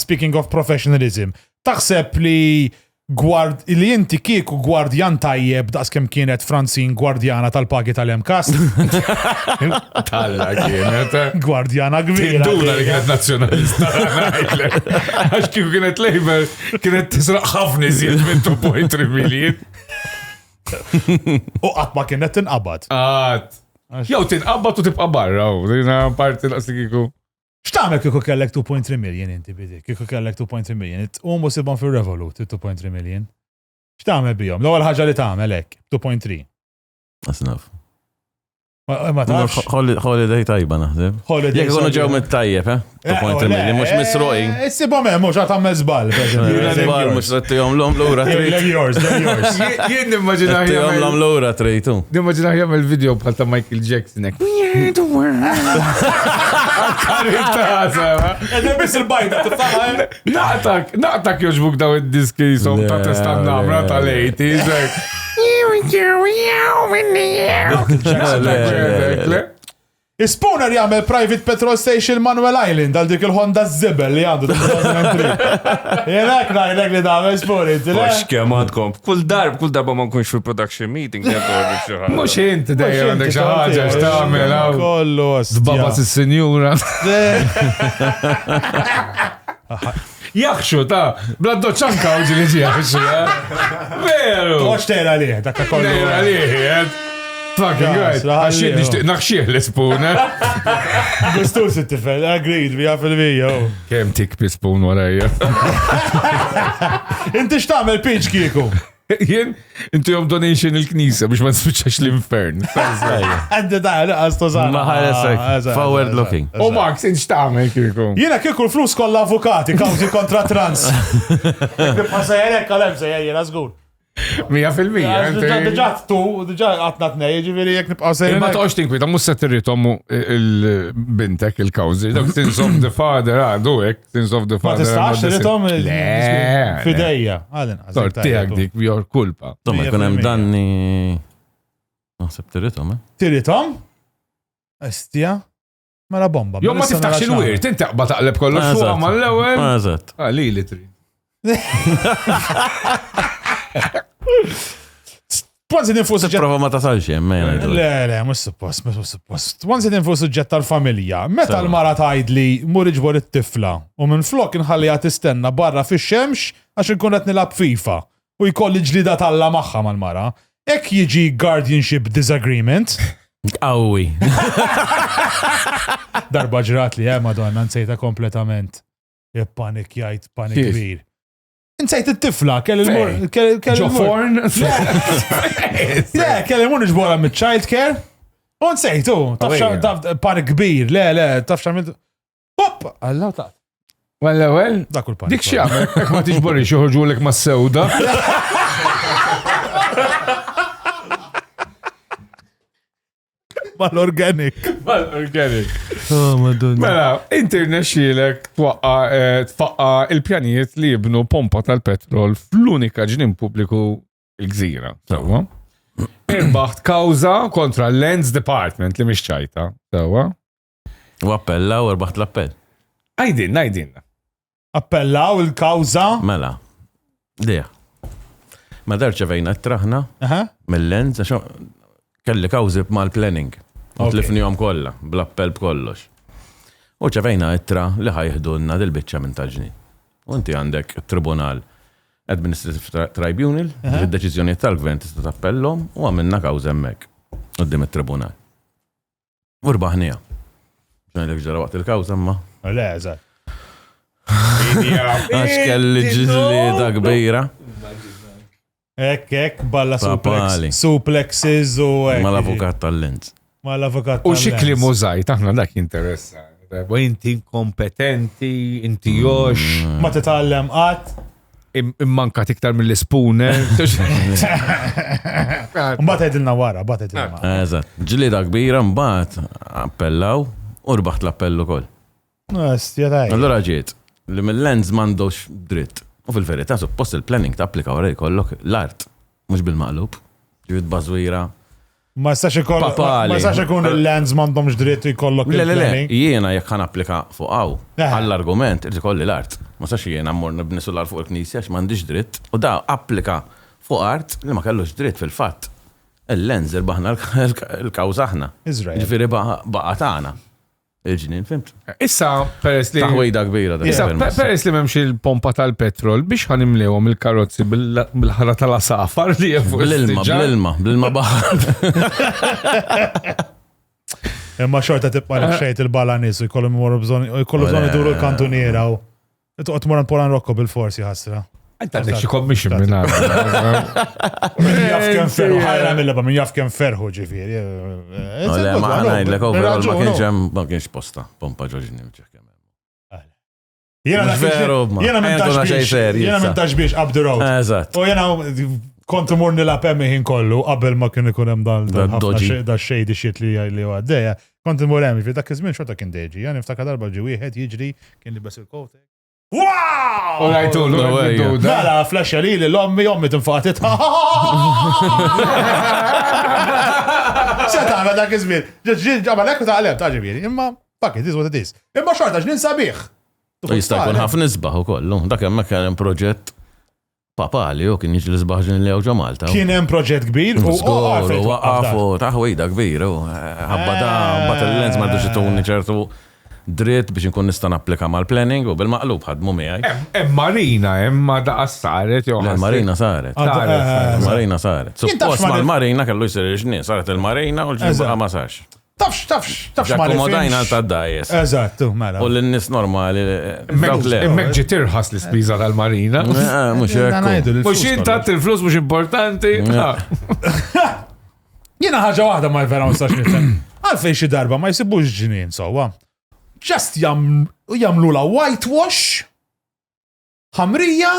speaking of professionalism, taħseb li li inti kieku gwardjan tajjeb daqs kem kienet Francine gwardjana tal-pagi tal-MKAS. Talla kienet. Gwardjana kbira. Tinduna li kienet nazjonalista. Għax kieku kienet Labour, kienet tisraq ħafna iżjed minn 2.3 miljon. U għatma kienet tinqabad. Jow tinqabad u tibqa barra. Dina parti laqs li kieku. X'tagħmel kieku kellek 2.3 million inti bidi? Kieku kellek 2.3 million. Umu sibhom fir-Revolut 2.3 million. X'tagħmel bihom? L-ewwel ħaġa li tagħmel hekk 2.3. Asnaf. Ma tafx. Holiday tajba naħseb. Holiday Jek għonu ġew mit-tajjeb, 2.3 million, mux misruqin. Sibhom hemm mhux għatamel żball. Zbar, mux rattijom l-om l-ura They're trit. yours. Jien nimmaġinaħ Rattijom jagħmel l-om l-ura tritu. jagħmel video bħal ta' Michael Jackson hekk. Karità, sema. Edha biss il-bajda tiftaħ. Naqtak joġbuk daw id-diski jisom ta' testan namra tal-80s. Spooner jagħmel private petrol station Manuel Island għal dik il-Honda Zibel li għandu 2003. Jelek najlek li dagħmel Spooner. Għax kemm għandkom. Kull darba ma nkunx fil-production meeting jgħaddu xi ħaġa. Mux inti dejjem għandek xi ħaġa x'tagħmel hawn. Kollu Baba s-senjura. Jaxxu ta' bla doċanka uġi li ġijaxxu. Veru. Għax tera liħ, dakka kollu. Nejra liħiet. Fucking right. Għaxin nishtiq naxxieħ l-spoon. Gustus it-tifel, agreed, bija fil-bija. Kem tikbi spoon warajja. Inti x'tagħmel pitch kieku? Jien, inti jom donation il-knisa biex ma nspiċax l-infern. Għadda da, għasto zaħna. Ma ħaresek, forward looking. U Max, inti x'tagħmel kieku? Jiena kieku l-flus kollha avukati, kawzi kontra trans. Nibqa' sejjerek għal-hemm sejjer, żgur. 100%. Diġà diġà għatna tnej, ġifieri jekk nibqa' Ma sejjerek. toqx tinkwita, mus settirritom il-bintek il-kawzi. Dak Sins of the Father, għadu hekk, Sins of the Ma Father. tistax tirritom Le. fidejja. Tortijak dik, bjor kulpa. Tomma, kunem danni. Naħseb tirritom, Tirritom? Estja? Mela bomba. Jom ma tiftax il-wirt, inti taqba taqleb kollox fuq ma l-ewwel. Eżatt. Li li trid. Once it info suġġett. Prova ma tasalx jemmena. Le, mux suppost. Once it info suġġett tal-familja. Meta l-mara tgħidli mur iġbor it-tifla u minn flok inħallija tistenna barra fix-xemx għax inkun qed nilab FIFA u jkolli ġlida talla magħha mal-mara. Hekk jiġi guardianship disagreement. Qawwi. Darba ġrat li Madonna nsejta kompletament. Panik jgħid panik Kif? kbir. Nsejt it-tifla, kell il-mur. Ġo forn? Le, kell il-mur iġbora mit-child care. U nsejtu, taf panik kbir, le, taf xamil. Hop, Allah ta' Well, dak kull panik. dik xjamel, ek ma tiġbori xoħorġulek ma s-sewda. Mal-organic. Organic. Oh, madonna. Mela, internaxxielek tfaqqa il-pjanijiet li jibnu pompa tal-petrol fl-unika ġnien pubbliku il-gżira. Sewa. Irbaħt kawza kontra l-Lands Department li mhix ċajta. Sewa. U appella u rbaħt l-appell. Għajdin. Appellaw il-kawza. Mela. Dija. Ma darċevejna t-traħna mill-lens, kelli kawzi mal-planning. Tlifni jom kolla, bl-appell b'kollox. U ċevejna ittra li ħajħdunna dil-bicċa minn taġni. U inti għandek tribunal Administrative Tribunal, id-deċizjoni tal-gvern tista' tappellhom u għamilna kawża hemmhekk qudiem it-tribunal. U rbaħnija. X'għandek ġara waqt il-kawża imma? Le, eżatt. Għax kelli ġlieda kbira. Ek, balla suplexes u Mal-avukat tal-Linz. Mal-avukat U xikli mużajt, aħna dak interessa. U inti inkompetenti, inti jox. Ma titgħallem qatt. Immanka tiktar mill-spooner. Mbagħad għedilna wara, Eżatt. Ġlieda kbira mbagħad appellaw u rbaħt l-appellu koll. Allura ġiet li mill-lens m'għandux dritt. U fil-verità suppost il-planning tapplika wara jkollok l-art, mhux bil-maqlub. Ġiet bażwira. Ma sax ikun il-lens m'għandhomx dritt jkollok il-planning. Jiena jekk ħan applika fuq hawn għall-argument irid ikolli l-art. Ma sax jiena mmur nibnisu l-art fuq il-knisja għax m'għandix dritt. U da applika fuq art li ma kellux dritt fil-fatt. Il-lens irbaħna l-kawża aħna. Ġifieri baqa' tagħna. Il-ġnien, fimt? Issa, peress li... Taħwejda kbira. Issa, peress li memx il-pompa tal-petrol, biex ħanimlewhom il-karozzi bil-ħara tal-asafar li jaffu Bl-ilma baħar. Imma xorta tibqa xejt il-balanis u jkollu bżon iduru l-kantuniera u tmur Polan Rocco bil-forsi ħassra. Għandek xi commission minn Jaf kem ferħu, ħajra mill-laba, minn jaf kem ferħu ġifieri. Ma ngħidlek overall ma kienx posta, pompa ġoġni mċekkemem. Jena mentax biex up the road. Eżatt. U jena kontu mur nilab ħin kollu, qabel ma kien ikun hemm da xejdi xiet li għaddejja, kontu mur hemm, dak iż-żmien xorta kien deġi, jena niftakar darba ġi wieħed jiġri kien libes il-kotek. Wow! Nara, flasha li l-ommi tinfatit. Seta għamil dak izmir. Ġabba lekku ta' għalem, ta' ġibiri. Imma, fuck it is what it is. Imma xorta ġnin sabiħ. Jista' jkun ħafna isbaħ ukoll. Dak hemmhekk kien proġett papali u kien jiġi l-isbaħ ġin li ġo Malta. Kien hemm proġett kbir u waqafu taħwejda kbir u ħabba da bat il-lens ma rridux ituni ċertu dritt biex nkun nista' napplika mal-planning u bil-maqlub ħadmu miegħi. Hemm Marina, hemm daqas saret jew Marina saret. Marina saret. Suppost mal-Marina kellu jsir ġnien, saret il-Marina u l-ġnien ma sarx. Tafx ma modajna tad-dajes. Eżatt, mela. U l-nies normali. Hemmhekk ġi tirħas l-ispiża tal-Marina. Mhux hekk. Mhux intat il-flus mhux importanti. Jiena ħaġa waħda ma vera ma nistax nifhem. Għalfejn xi darba ma jsibux ġnien sewwa. Just jamlu la whitewash, ħamrija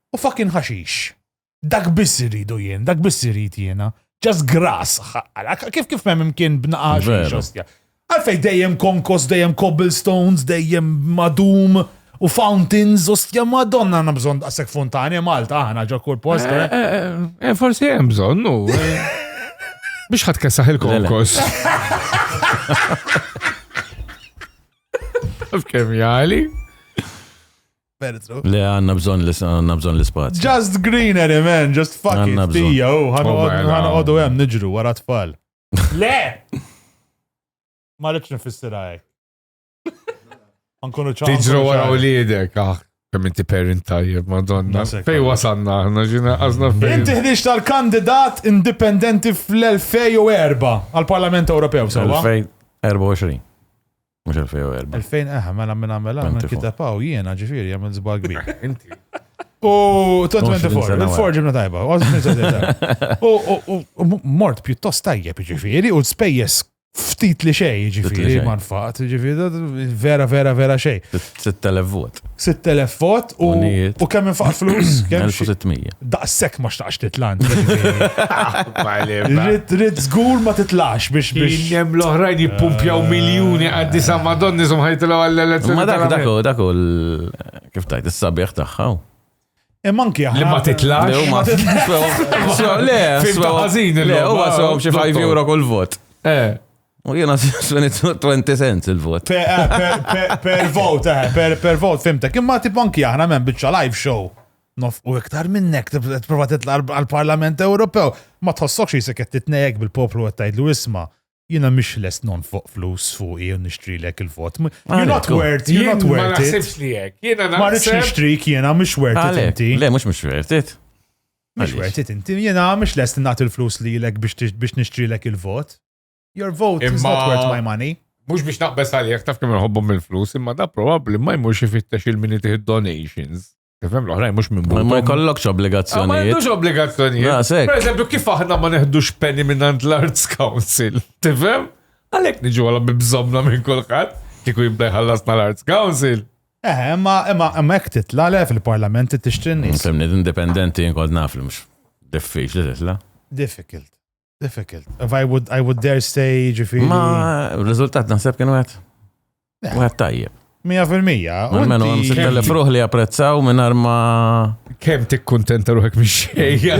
u fucking ħaxix. Dak biss iridu jien, dak biss irid jiena. Just grass. Kif m'hemm imkien b'naqax ostja. Għalfej dejjem konkos, dejjem cobblestones, dejjem madum u fountains, ostja Madonna għandna bżonn daqshekk fontani Malta aħna ġo kull post. Forsi hemm bżonn nu. Biex ħadd kessaħ il-konkos. Kem jali? Le għanna bżon l-spazju. Just greenery, man, just fuck it. Tija, ħana għodu għem nġru wara tfal. Le! Ma rridx nfissira hekk. Nkunu ċan. Tiġru wara ulidek, kemm inti parent tajjeb, Madonna. Fej wasanna, ġina għazna fej. Inti ħdix tal-kandidat indipendenti fl-2004 għal-Parlament Ewropew, sewa? 2024. Mux 2004. 2000, mela, kitapaw jiena ġifiri, jgħamil zbal kbir. Inti. U 24, il-4 ġibna tajba. U mort pjuttost tajjeb ġifiri, u spejjes ftit li xej ġifiri, manfat ġifiri, vera xej. 6,000 vot. 6,000 vot u kemm infaq flus? 1600. Daqsek ma xtaqx titlan. Rid żgur ma titlax biex. Jem l-oħrajn jippumpjaw miljoni għaddi sa Madonni som ħajtilaw għall-elezzjoni. Ma dak kif tajt, is-sabiħ tagħha. Manki li ma titlax. Le, huwa xi 5 euro kull vot. U jena 20 cents il-vot. Per vote, per vote, fimtek. Imma tipanki aħna men biċċa live show. U iktar minnek t-prova titla għal-Parlament Ewropew. Ma tħossokx jisek titnejek bil-poplu għattajdlu isma. Jena mish lest non fuq flus fuq u nishtrilek il-vot. You're not worth it. Ma naħsibx li jek. Ma rridx nishtrik, jena mish worth it inti. Le, mux worth it. Mish worth it inti. Jena mish lest nagħti il-flus li jilek biex nishtrilek il-vot. Your vote is not worth my money. Mux biex naqbess għalijek taf kemm nħobbhom il-flus, imma da probabli ma jmux jifittex il-miniti donations. Tifhem l-oħrajn mux minn Ma jkollokx obbligazzjonijiet. Ma jkollokx obbligazzjonijiet. Per eżempju, kif aħna ma neħdux penny minnant l-Arts Council. Tifhem? Għalhekk niġu għala bibżomna minn kulħadd kieku jibda jħallasna l-Arts Council. Imma hekk titla le fil-Parlament tixtri n-nies. Femni indipendenti jinkod naf li mhux diffiċli titla. Difficult. If I would dare say ġifieri. Ma r-riżultat naħseb kien wieħed. Wieħed tajjeb. 100%. Menu għam sittele fruħ li apprezzaw minn arma. Kem tikkuntenta ruħek minn xejja.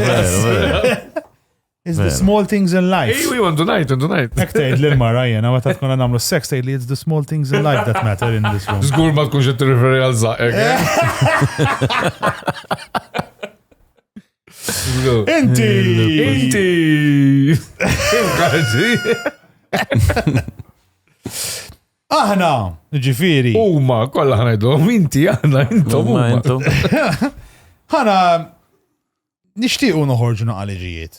It's the small things in life. Hey, we want tonight. Ek tgħid l-mara jena, ma ta' tkun nagħmlu sex tgħid li it's the small things in life that matter in this room. Żgur ma tkunx qed tirriferi għal żaqek. Inti. Aħna, ġifieri. Huma kollha ħanajdhom inti aħna intom huma. Ħana nixtiequ noħorġu naqaliġijiet.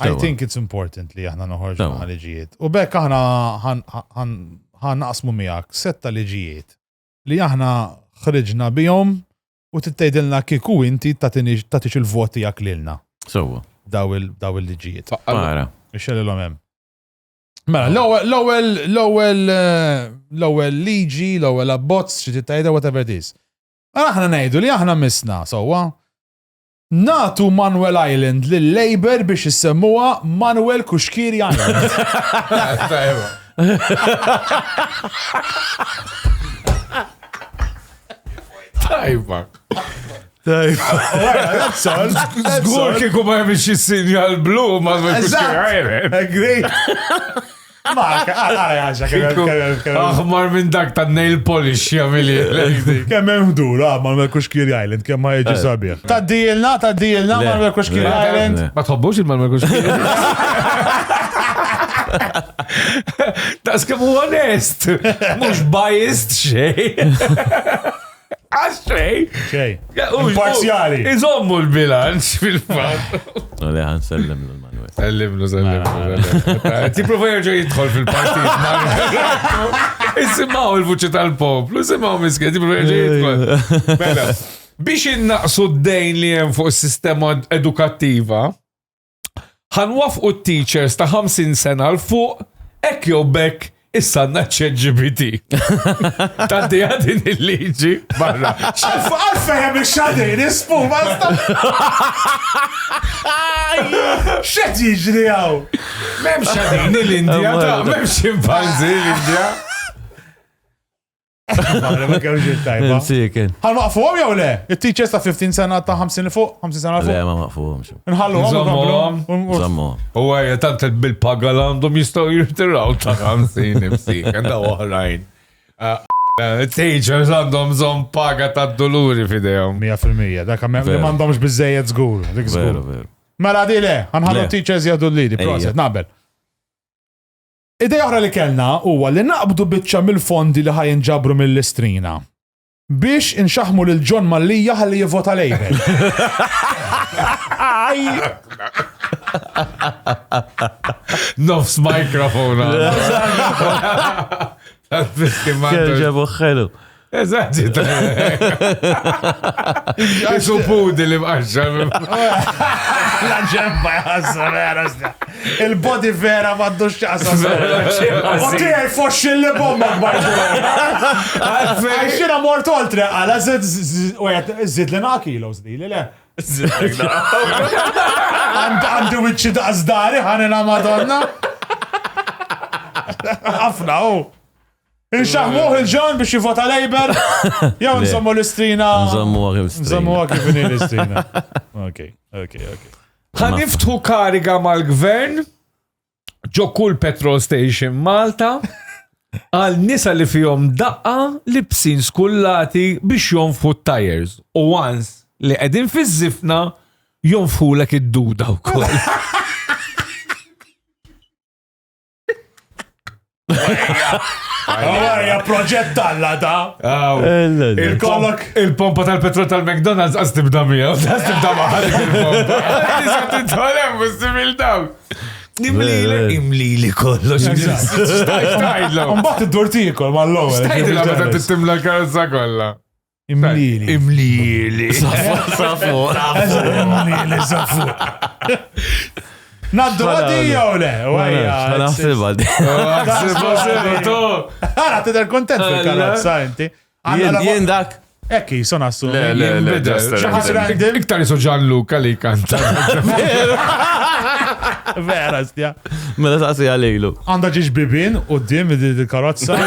I think it's important li aħna noħorġu naqaliġijiet. U bekk aħna ħan naqsmu miegħek setta liġijiet li aħna ħriġna bihom u tittejdilna kieku inti tatix il-voti jak lilna. Sowa. Daw il-liġijiet. Mara. Ixxellilhom hemm. Mela, l-ewwel liġi, l-ewwel abbozz xi tittajda whatever it is. Aħna ngħidu li aħna misna sewwa. Natu Manuel Island lil-Labor biex issemmuha Manuel Kuxkiri Island. Tajba. Żgur kieku ma jemx is-sinjal blu Manuel Kuxkiri Island. Great. Aħmar minn dak ta' nail polish jamili. Kemm hemm ħdur, Manuel Kuxkiri Island, kemm ma jiġi sabiħ. Taddilna Manuel Kuxkiri Island. Ma tħobbux il-Manuel Kuxkiri? Tas kemm hu onest, mhux biased xejn. Xejn. Imparzjali. Iżommu l-bilanċ fil-fatt. Li ħan sellem l-Manuel. Sellimlu. Ti prova jerġa' jidħol fil-partit. Isimgħu il-vuċi tal-poplu, isimgħu miskin, ti prova jerġa' jidħol. Mela, biex innaqsu d-dejn li hemm fuq is-sistema edukattiva, ħanwafqu t-teachers ta' 50 sena l-fuq hekk jew bekk issanna ChatGPT. Tanti għadin il-liġi barra. Għalfejem il-xadin, ispu, basta. Xed jiġri għaw? Mem xadin l-Indja, mem ximpanzi l-Indja. Ma kemx il-tajba. Siken. Għal maqfuhom jew le? Il-teachers ta' 15 sena ta' 50 fuq, 50 sena fuq. Le, ma maqfuhom xo. Nħalluhom. Zammu. U għajja tant bil-paga l-għandhom jistaw jirtiraw ta' 50 imsik, għanda uħrajn. Teachers għandhom zon paga ta' doluri fidejhom. 100%, dak li m'għandhomx biżejjed żgur. Veru. Mela di le, għanħallu teachers jgħadu l-lidi, proset, naqbel. Idea oħra li kellna huwa li naqbdu biċċa mill-fondi li ħajn ġabru mill-istrina biex inxaħmu lil John Mallija ħalli jivvota Labor. Nofs mikrofona. Ġabu xelu. Eżaġi ta' jisu pudi li mqaxġa. La ġemba jħassa vera sta. Il-body vera maddu xċaqsa. U tijaj foxxi li bombak barġu. Għaxina mort oltre, għala zid li kilos di li le. Għandu wicċi daqsdari ħanina madonna. Għafna u. Inxaħmuħ il-ġon biex jivota Labor, jew nżommu l-istrina. Nżommu kif l-istrina. Ok. Ħaniftħu kariga mal-gvern ġo kull petrol station Malta għal nisa li fihom daqqa libsin skullati biex jonfu t-tires. U once li qegħdin fiż-żifna jonfulek id-duda wkoll. Għarja proġett talla da. Il-pompa tal-petrol tal-McDonald's għaz tibda mija, għaz tibda maħalik il-pompa. Nisa t-tolem, mussimil daw. Imlili kollo. Stajtlo. Mbatt id-dortikol mal-lowel. Stajtlo meta t-timla karza kolla. Imlili. Safu. Safu. Naddu għaddi jew le? Naħseb għaddi. Għara, t-der kontent fil-karozza, inti. Jien dak. Ekki, son assu. Iktar jisu Gianluca li kanta. Vera, stja. Mela taqsi għalejlu. Għanda ġiġ bibin u dim il-karozza.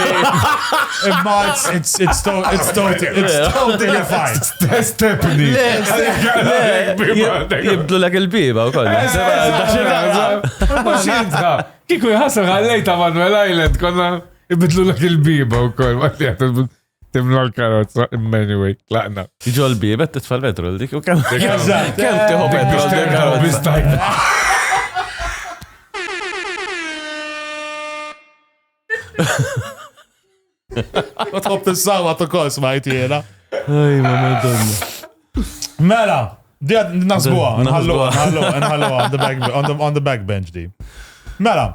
Imma it's totally fine. Stepni. Jibdu l il-biba u koll. Kiku jħasar għallejta Manuel Island konna jibidlu l il-biba u koll. Timlu l-karozza, anyway, laqna. Iġu l-biba, t-tfal petrol dik u kem tiħu petrol dik. Ma tħob t-sawa t-kol smajti jena. Aj, ma madonna. Mela, di għad nasbuwa, nħalluwa on the backbench di. Mela,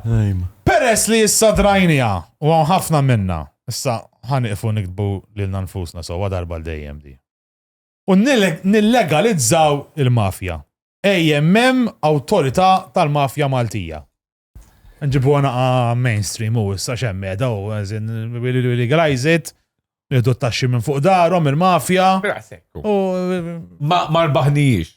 peress li issa drajnija u ħafna minna, issa ħaniqfu nikdbu lilna nfusna so darba l-dejjem di. U nillegalizzaw il-mafja. AMM, Awtorità tal-Mafja Maltija. Nġibu għana mainstream u issa xemmeda u we legalize it, nidu t-taxxi minn fuq darom il-mafja. Ma rbaħnijiex.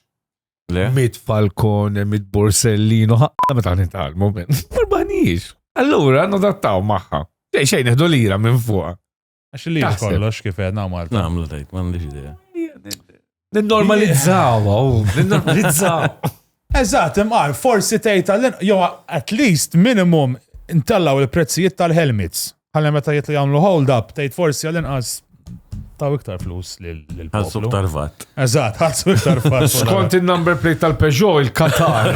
Mit Falcon, mit Borsellino, meta nital, moment. Ma rbaħnijiex. Allura, nodattaw maħħa. Xejn neħdu lira minn fuqa. Għax li kollox kif għedna Malta. Namlu tajt, ma ndiġ idea. Ninnormalizzaw, ninnormalizzaw. Eżatt, imqar, forsi tejta jew at least minimum intallaw il-prezzijiet tal-helmets. Ħalli meta jitlu jagħmlu hold up, tgħid forsi għall-inqas taw iktar flus lil-poplu. Ħassu iktar vat. Eżatt, ħassu iktar vat. Skont il-number plate tal-Peugeot, il-Qatar.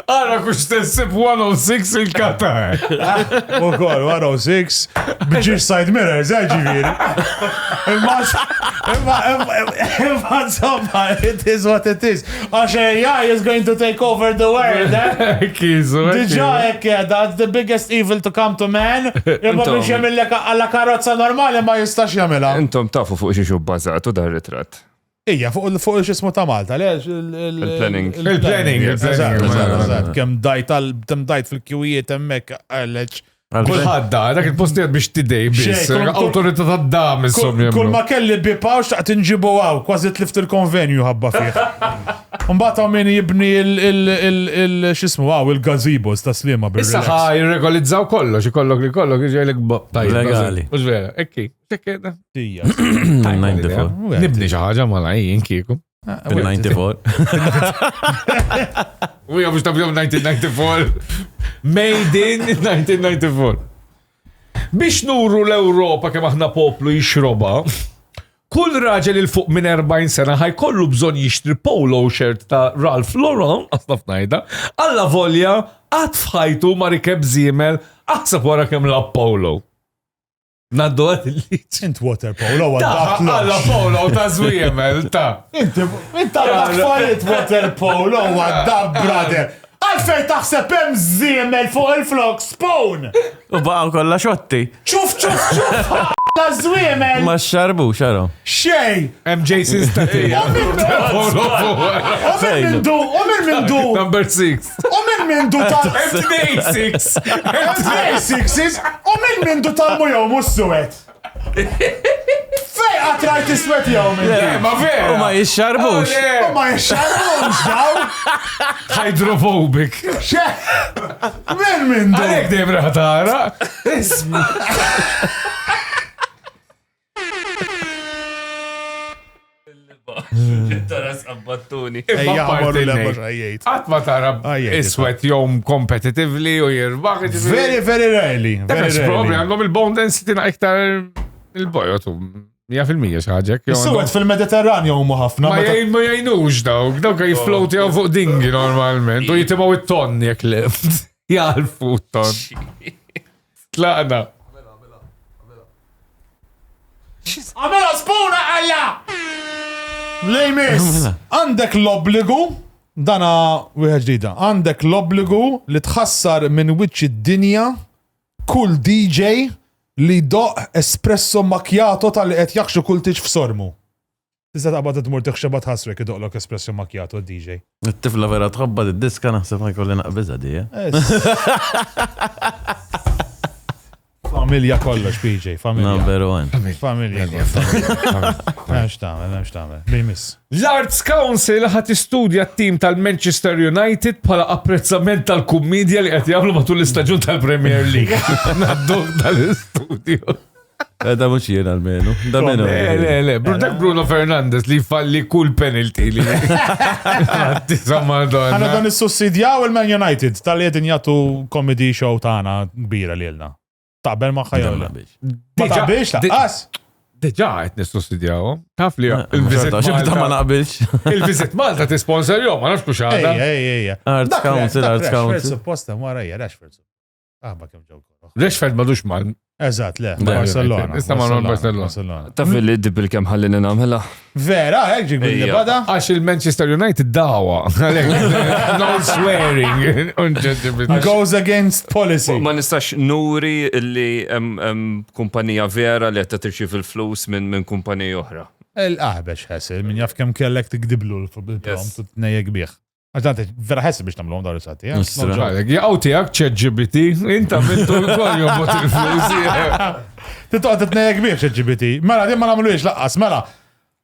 Għara kux tessib 106 il-Qatar. U kol, 106, bieġiġ side mirrors, ġiviri. Imma insomma, it is what it is. Għaxe AI is going to take over the world, Kizu. Diġa ekki, that's the biggest evil to come to man. Imma biex jamillek għalla karozza normali ma jistax jamilla. Intom tafu fuq xiexu bazzatu dar ritrat. Ija, fuq il-xismu ta' Malta, il-planning. Il-planning. Kem dajt fil-kjujiet emmek għalleċ. Kulħadda, dak il-postijiet biex tidej biss. Autorita ta' dam insomma jemmu. Kull ma kelli bipaw xtaqt inġibu għaw, kważi tlift il-konvenju ħabba fih. Mbataw min jibni il-xismu għaw, il-gazibos ta' slima bil-relax. Issa ħa jirregolizzaw kollox, ikollok iġajlek legali. Uġ vera, ekki, ċekkeda. Tija. 94. Nibni xaħġa ma lajjien kieku. 94. U jgħu biex tabjom 1994. Made in 1994. Biex nuru l-Europa kem aħna poplu jixroba, kull raġel il-fuq minn 40 sena ħajkollu bżon jixtri polo shirt ta' Ralph Lauren, asnaf najda, alla volja għad fħajtu ma rikeb zimel, aħseb wara kem la polo. Naddu għad il-liċ. Int water polo għaddak l Alla polo ta' zwiemel, ta' Inta l-affarijiet water polo għaddak, brother. Għalfej taħseb hemm żiemel fuq il-flok spoon. U baqgħu kollha xotti. ċuf, la żwiemel. Ma xarbu, xaru. Xej. MJ Staty. Mindu. Number 6. Mindu tal. M26. M26 mindu tal-mujow mus-suwet. Fej għatrajt iswet jow minn. Ma vera. U ma jixxarbux. Ma jixxarbux daw. Hydrophobic. Mindu. Għalek dejjem raħtara. Isma. Battuni. Ejja, parti għamlu ngħid. l-ejjejt. Qatt ma tara Ajjej, iswed jom competitively u jirbaħ. Very, very rarely. Very Dak problem, rarely. għandhom il-bone density iktar il-bojot. 100% xaġek. Is-suwed fil-Mediterranju huma ħafna. Ma jajnux dawk jiflowti għaw fuq dingi normalment, u jitimaw it-tonni jek left. Jalfu t-ton. Tlaqna. Għamela spuna għalla! Lejmis, għandek l-obbligu, dana wieħed ġdida, għandek l-obbligu li tħassar minn wiċċ id-dinja kull DJ li doq espresso macchiato tal-li qed jaħxu kull tiġ f'sormu. Tista' taqbad tmur tiħxeba tħassrek idoqlok espresso macchiato DJ. Il-tifla vera tħabbad id-diska naħseb ma jkolli naqbiża di, Familja kollox, PJ, familja. Number one. Familja. Memx tamel. Lejmis. L-Arts Council ħat istudja t-tim tal-Manchester United bħala apprezzament tal-kummedja li qed jagħmlu matul l-istaġun tal-Premier League. Nadduk tal-istudju. Da mux jena almenu. Da menu. Le, dak Bruno Fernandes li falli kull penalty li. Għana dan is-sussidjaw il-Man United tal-li jedin jagħtu comedy show tagħna kbira li lna. Taqbel ma ħajjolla. Ma taqbilx laqqas. Deġa għet nissussidjaw. Taf li Xibta ma naqbilx. il-Visit Malta t-sponsor jom, ma nafx kuxħada. Ejja. Arts Council. Supposta mara hija Rashford. Ma kemm ġew. Rashford madux mal. Eżatt, le. Barcelona. Issa ma non Barcelona. Taf il-dib il-kem ħallini namela. Vera, hekk ġib li bada. Għax il-Manchester United dawa. No swearing. Goes against policy. Ma nistax nuri li kumpanija vera li għetta tirċi fil-flus minn kumpanija oħra. Il-qaħbex ħessil, min jaf kem kellek tikdiblu l-prom, t-tnejek bieħ. Għaxdante, vera ħessil biex namlu għom dar s-sati. Għawtijak ChatGPT, inta mintu kol jobbot il-flus. Titoqt t-tnejek bieħ ChatGPT. Mela, di ma namlu laqqas, mela.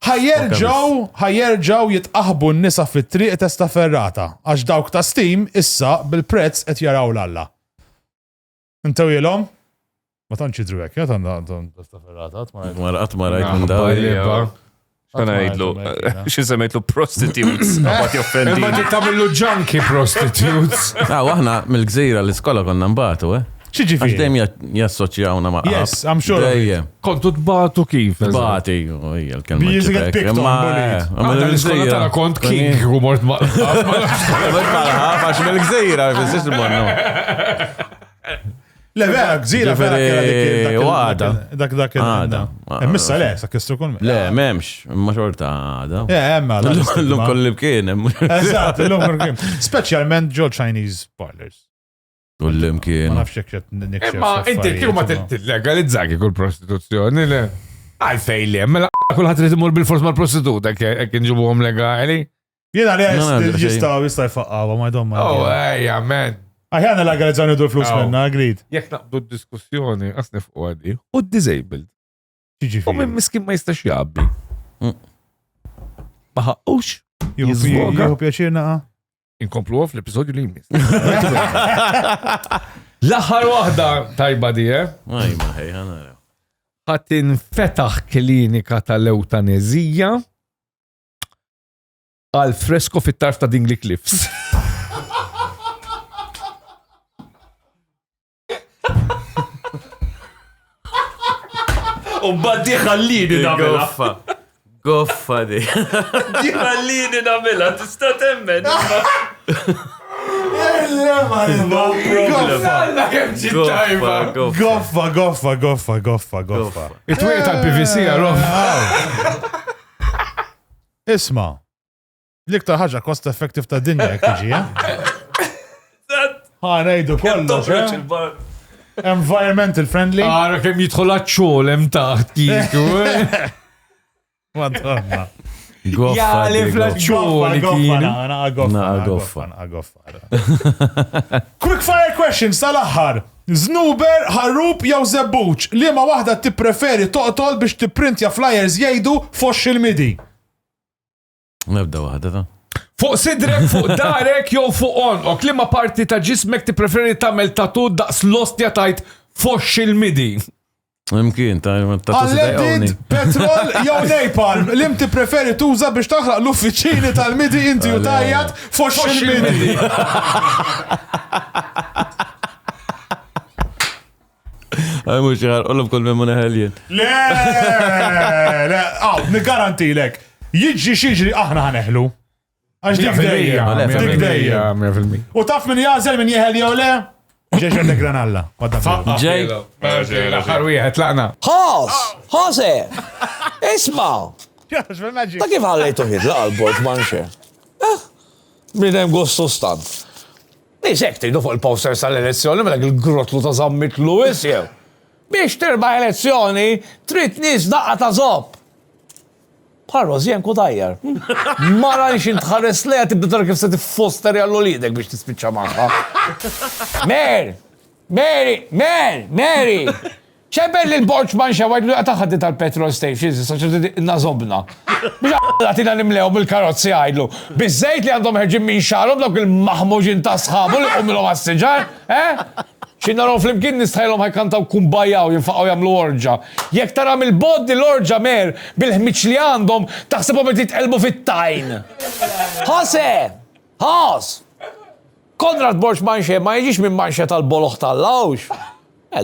ħajjerġaw jitqaħbu n-nisa fit-triq testa ferrata, għax dawk ta' Steam issa bil-prezz qed jaraw l-alla. Intaw jilhom? Ma tantx jidru hekk, testa ferrata, Ma rajt minn daw. Xana jidlu, xin semmejtlu prostitutes, għabat joffendi. Ma tittamillu junkie prostitutes. Aħna mill-gżira l-iskola konna mbatu, Xieġifiri? Għax dejjem jassoċjawna ma' Yes, I'm sure. Dejjem. Kontu t-batu kif? Bati, l-kelma. Because you get picked on, bullied. L-iskola tana kont king u mort ma' Għax mill-gżira, fil-six il-bonnu. Le, vera, gżira vera Għada. dak Missa le, sakkistru kun. Le, memx, ma xorta għada. Emma. L-lum kolli bkien. Eżatt, l-lum kolli bkien. Specialment ġo Chinese parlors. Kullim kien. Ma nafx jekk nikxef. Ma inti kif ma t-legalizzaki kull prostituzzjoni le? Għalfej li, mela kullħat li timur bil-fors mal-prostituta kien nġibu għom legali. Jena li jistaw jfaqqawa, ma jdom ma. Oh, ejja, man. Aħjana legalizzani dur flus minna, grid. Jek naqbdu d-diskussjoni, għasnif u għaddi, u d-disabled. U minn miskin ma jistax jabbi. Ma ħaqqux. Juhu pjaċir naqa. Inkomplu għaf l-episodju li jmiss. L-aħħar wahda tajba di, Ajma, ħana. ħatin fetaħ klinika tal-eutanezija għal fresko fit-tarf ta' Dingley Cliffs. U baddi ħallini namela. Goffa di. Di ħallini namela, tista temmen. Goffa. It-twiet tal-PVC għarrof. Isma, l-iktar ħaġa cost effective ta' dinja jek tiġi, ħanajdu kollox, environmental friendly. Għara kem jitħol għacċol em taħt kiku. Madonna. Ja, li fl-għacċol kienu. Goffa. Quick fire questions tal-aħħar. Znuber, ħarrub jew zebbuċ. Li ma wahda tippreferi toqtol biex tipprintja flyers jgħidu fox il-midi? Nebda wahda ta' Fuq sidrek, fuq darek, jew fuq onqok, li ma parti ta' ġismek ti preferi tamel tatu daqs lostja tajt fox il-midi. Mkien, ta' Unleaded, petrol, jew napalm. L-imti preferi tuża biex taħraq l-uffiċini tal-midi inti u tajjat fox il-midi. Għaj mux ħar, ullum kol memmu neħeljen. Le, nigarantilek. Jiġi xieġri aħna ħaneħlu. Għax dik dejja. U taf min jazel min jeħel jew le? Ġeġer de Granalla. Ġej. L-aħħar wieħed laqna. Jose, isma. Ta' kif ħallejtu hidla għal-bord manxe? Bidem gustu stant. Nisek tridu fuq il-posters tal-elezzjoni mela il-grotlu ta' zammit Lewis jew. Biex terba elezzjoni, trid nies daqqa ta' zob. Parroż jen kudajjar. Mara nix intħares leja tibda tar kif se tiffoster jallu lidek biex tispiċċa magħha. Mary! ċebel li l-borċ manxa għajdu għataħaddi tal-petrol station, saċċa nazobna. Biex għatina nimlew bil-karozzi għajdu. Bizzejt li għandhom ħerġin minn xarom dawk il-maħmuġin ta' sħabu li għumilom għas-sġar, xinnarom fl-imkien nistħajlom ħajkantaw kumbajaw jinfaqaw jamlu orġa. Jek taram il-boddi l-orġa mer bil-ħmiċ li għandhom taħsibom li titqelbu fit-tajn. Ħas! Konrad Borċ manxe ma jġiġ minn manxe tal-boloħ tal-lawx.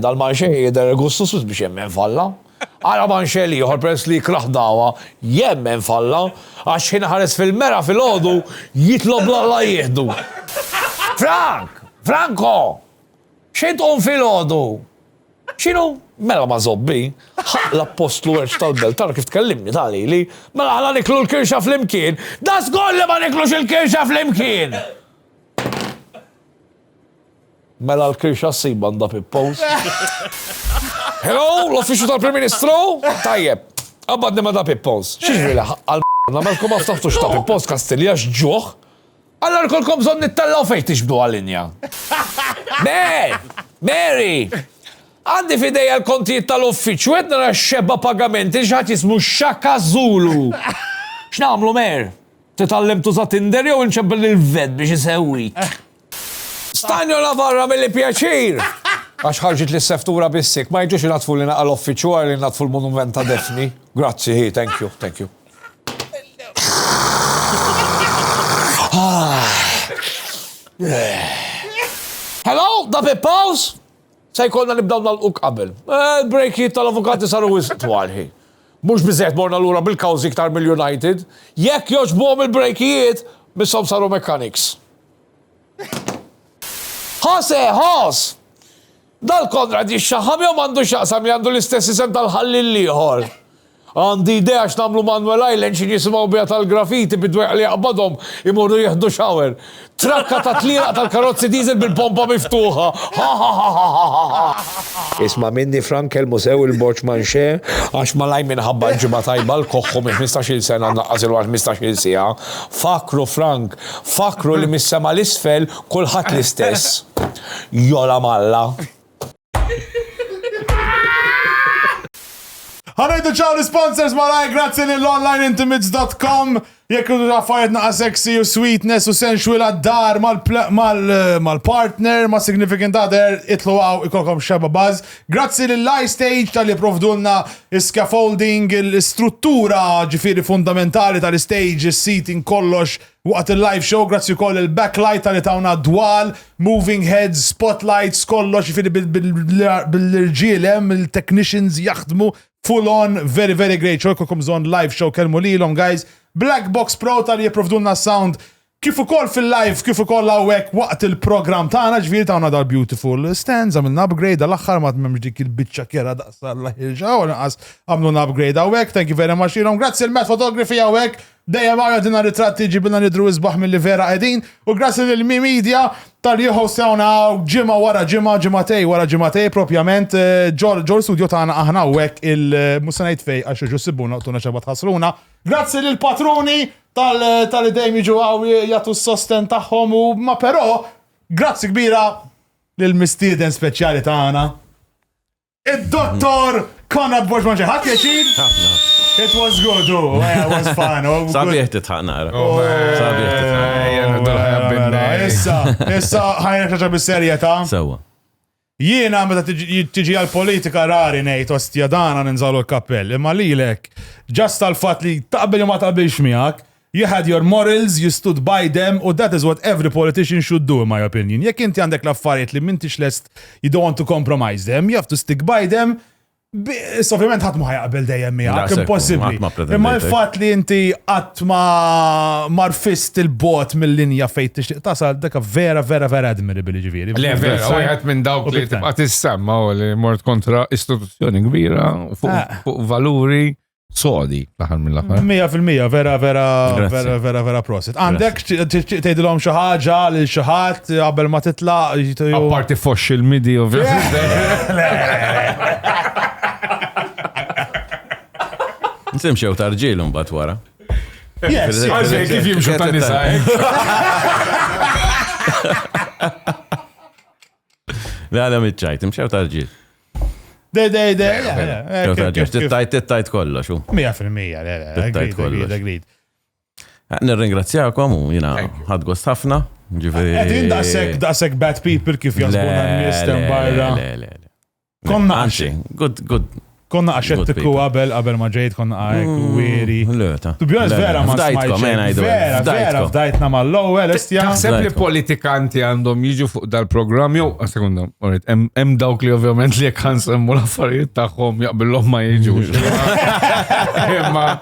Dal-manxe jider gustus biex jemmen falla. Għara manxe li joħor press li kraħdawa jemmen falla, għax ħares fil-mera fil-ħodu jitlob la jihdu. Franco! Xintqom fil-ħodu? Xinu? Mela ma zobbi, ħaqla postlu għerċ tal-belt, tara kif tkellimni tal-li, mela ħala niklu l-kirxa fl-imkien, da sgolli ma niklux il-kirxa fl-imkien! Mela l-kirxa s-siban da pippos. Hello, l-uffiċu tal-Prim Ministru? Tajjeb, għabadni ma da pippos. Xieġri li għal-b***na, malkom għaftaħtux ta' pippos Kastilja xġuħ? Allora kolkom zon nittallaw fejn tixbdu għal-linja. Mary! Għandi fideja l-kontijiet tal-uffiċu, għedna xebba pagamenti ġħat jismu Xaka Zulu. X'namlu mer? Titallem tuża Tinder jew nċebbel il-ved biex isewwik. Stanju la barra mill-li pjaċir. Għax ħarġit li s-seftura bissik, ma jġux natfu li naqqa l-uffiċu għal li natfu l-monument ta' Defni. Grazzi, thank you. Hello, da Pippaws? Se jkollna nibdaw nal-uq qabel. Il-breakiet tal-avukati saru wisqtwalħi. Mux bizzet morna l-ura bil-kawzi iktar mill-United. Jekk joġbuhom il-breakiet, missom saru mechanics. Ħos! Dal-Konrad jixxaħam jew mandu xaqsam li għandu l-istess isem tal-ħalli l-liħor. Għandi idea x'namlu Manuel Island xin jisimaw bija tal-grafiti bidweq li jaqbadhom imorru jieħdu shower. Trakka ta' tlieqa tal-karozzi diesel bil-pompa miftuħa. Isma' minni Frank il-musew il-Borċ Manxe għax malaj minħabba ġimgħa tajba l-koħħu minn 15-il sena naqqażilu għal 15-il siegħa. Fakru Frank, fakru li mis-sema l-isfel kulħadd l-istess. Jola malla. Għanajdu ċaw l-sponsors maraj, grazzi l-onlineintimates.com. Jekk għaffariet naqa sexy u sweetness u sensual għad-dar mal-partner, ma' significant other, itlu għaw ikolkom xeba buzz. Grazzi l-iStage tal-li provdulna scaffolding, l-struttura ġifiri fundamentali tal-stage, il-seating kollox waqt il-live show. Grazzi koll il-backlight tal-li tawna dwal, moving heads, spotlights, kollox ġifiri bil-irġielem, il-technicians jaħdmu full on, very, very great show. Kolkom zon live show kelmu li l-om, guys. Black Box Pro tal jipprovdulna sound kif ukoll fil-live, kif ukoll hawnhekk waqt il-programm tagħna ġifieri tagħna dal-beautiful stands għamilna upgrade għall-aħħar ma m'hemmx dik il-biċċa kera daqsa Allah jirġa' u naqas għamlu upgrade hawnhekk. Thank you very much ilhom. Grazzi l-Matt Photography hawnhekk. Dejjem għadina ritratti ġibilna nidru isbaħ mill-li vera qegħdin u grazzi lill-Mi Media tal-jihostawna ġimgħa wara ġimgħatej wara ġimgħatej propjament ġol studio tagħna aħna hawnhekk il-musanajt fej għax ġusibuna tuna xabat ħasruna. Grazzi lill-patruni tal-idejm jiġu għaw jgħatu s-sosten tagħhom u ma però grazzi kbira lill-mistieden speċjali tagħna. Id-Dottor Konrad Borċ Manxe. Ħadd pjaċir? It was good, it was fun. Sabiħ titħaqna. Issa ħajna xaġa bis-serjetà. Sewa. Jiena meta tiġi għal-politika rari ngħid ostja dana ninżalu l-kappell, imma lilek ġast tal-fatt li taqbel ma taqbilx miegħek, you had your morals, you stood by them, or that is what every politician should do, in my opinion. Jekk inti għandek l-affarijiet li m'intix lest, you don't want to compromise them, you have to stick by them. Ovvijament ħadd ma ħajqbel dejjem miegħek, impossibbli. Imma l-fatt li inti qatt ma marfist il-bot mill-linja fejn tixtieq tasal dak vera admirable ġifieri. Le vera, wieħed minn dawk li tibqa' tissemma u li mort kontra istituzzjoni kbira fuq valuri sodi l-aħħar mill-aħħar. 100% vera prosit. Għandek tgħidilhom xi ħaġa lil xi ħadd qabel ma titlaq. Apparti foxx il-midi ovvjament. Nsim xew tarġilum bat wara. Għalfej kif jimxu ta' nisa. Għala mitċajt, imxew tarġil. Tittajt kollox. 100%. Tittajt kollox. Agreed. Nirringrazzjakom u jina ħadgost ħafna. Għedin daqsek bad people kif jasbuna n-nistem barra. Konna għaxi. Good. Konna għaxettiku qabel ma ġejt konna għajk u wiri. To be honest, vera ma smajċek. Vera fdajtna mal-lowel, estja. Taħseb li politikanti għandhom jiġu fuq dal-program, jow, sekunda, hemm dawk li ovvjament li jekk ħansemmu l-affarijiet tagħhom jaqbillhom ma jiġux. Imma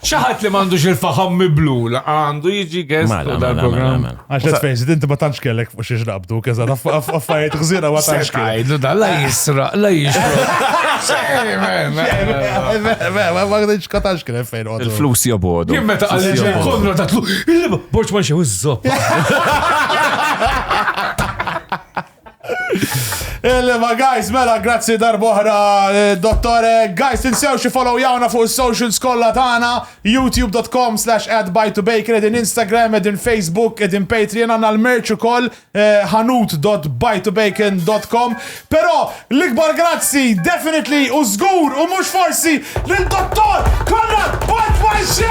xaħat li m'għandux il-faħam miblu, għandu jiġi guest fuq dal-program. Għax fejsit, inti ma tantx kellek fuq xiex naqbdu, kazza affarijiet ħżira ma tantx kellek. Għajdu da, la jisra. Ma għadġ katax kien fejn għadu. Il-flus jabodu. Jien meta għalli kontra tatlu, il-liba, borċ ma xew iż-zoppa. Il-ma guys, mela, grazzi darboħra, dottore. Guys, tinsew xi follow jawna fuq il-socials kollha tagħna, youtube.com/@bytobacon, edin Instagram, edin Facebook, edin Patreon, għandna l-merch ukoll hanut.bytobacon.com. Però l-ikbar grazzi definitely u żgur u mhux forsi lil-dottor Konrad Botwaxxej!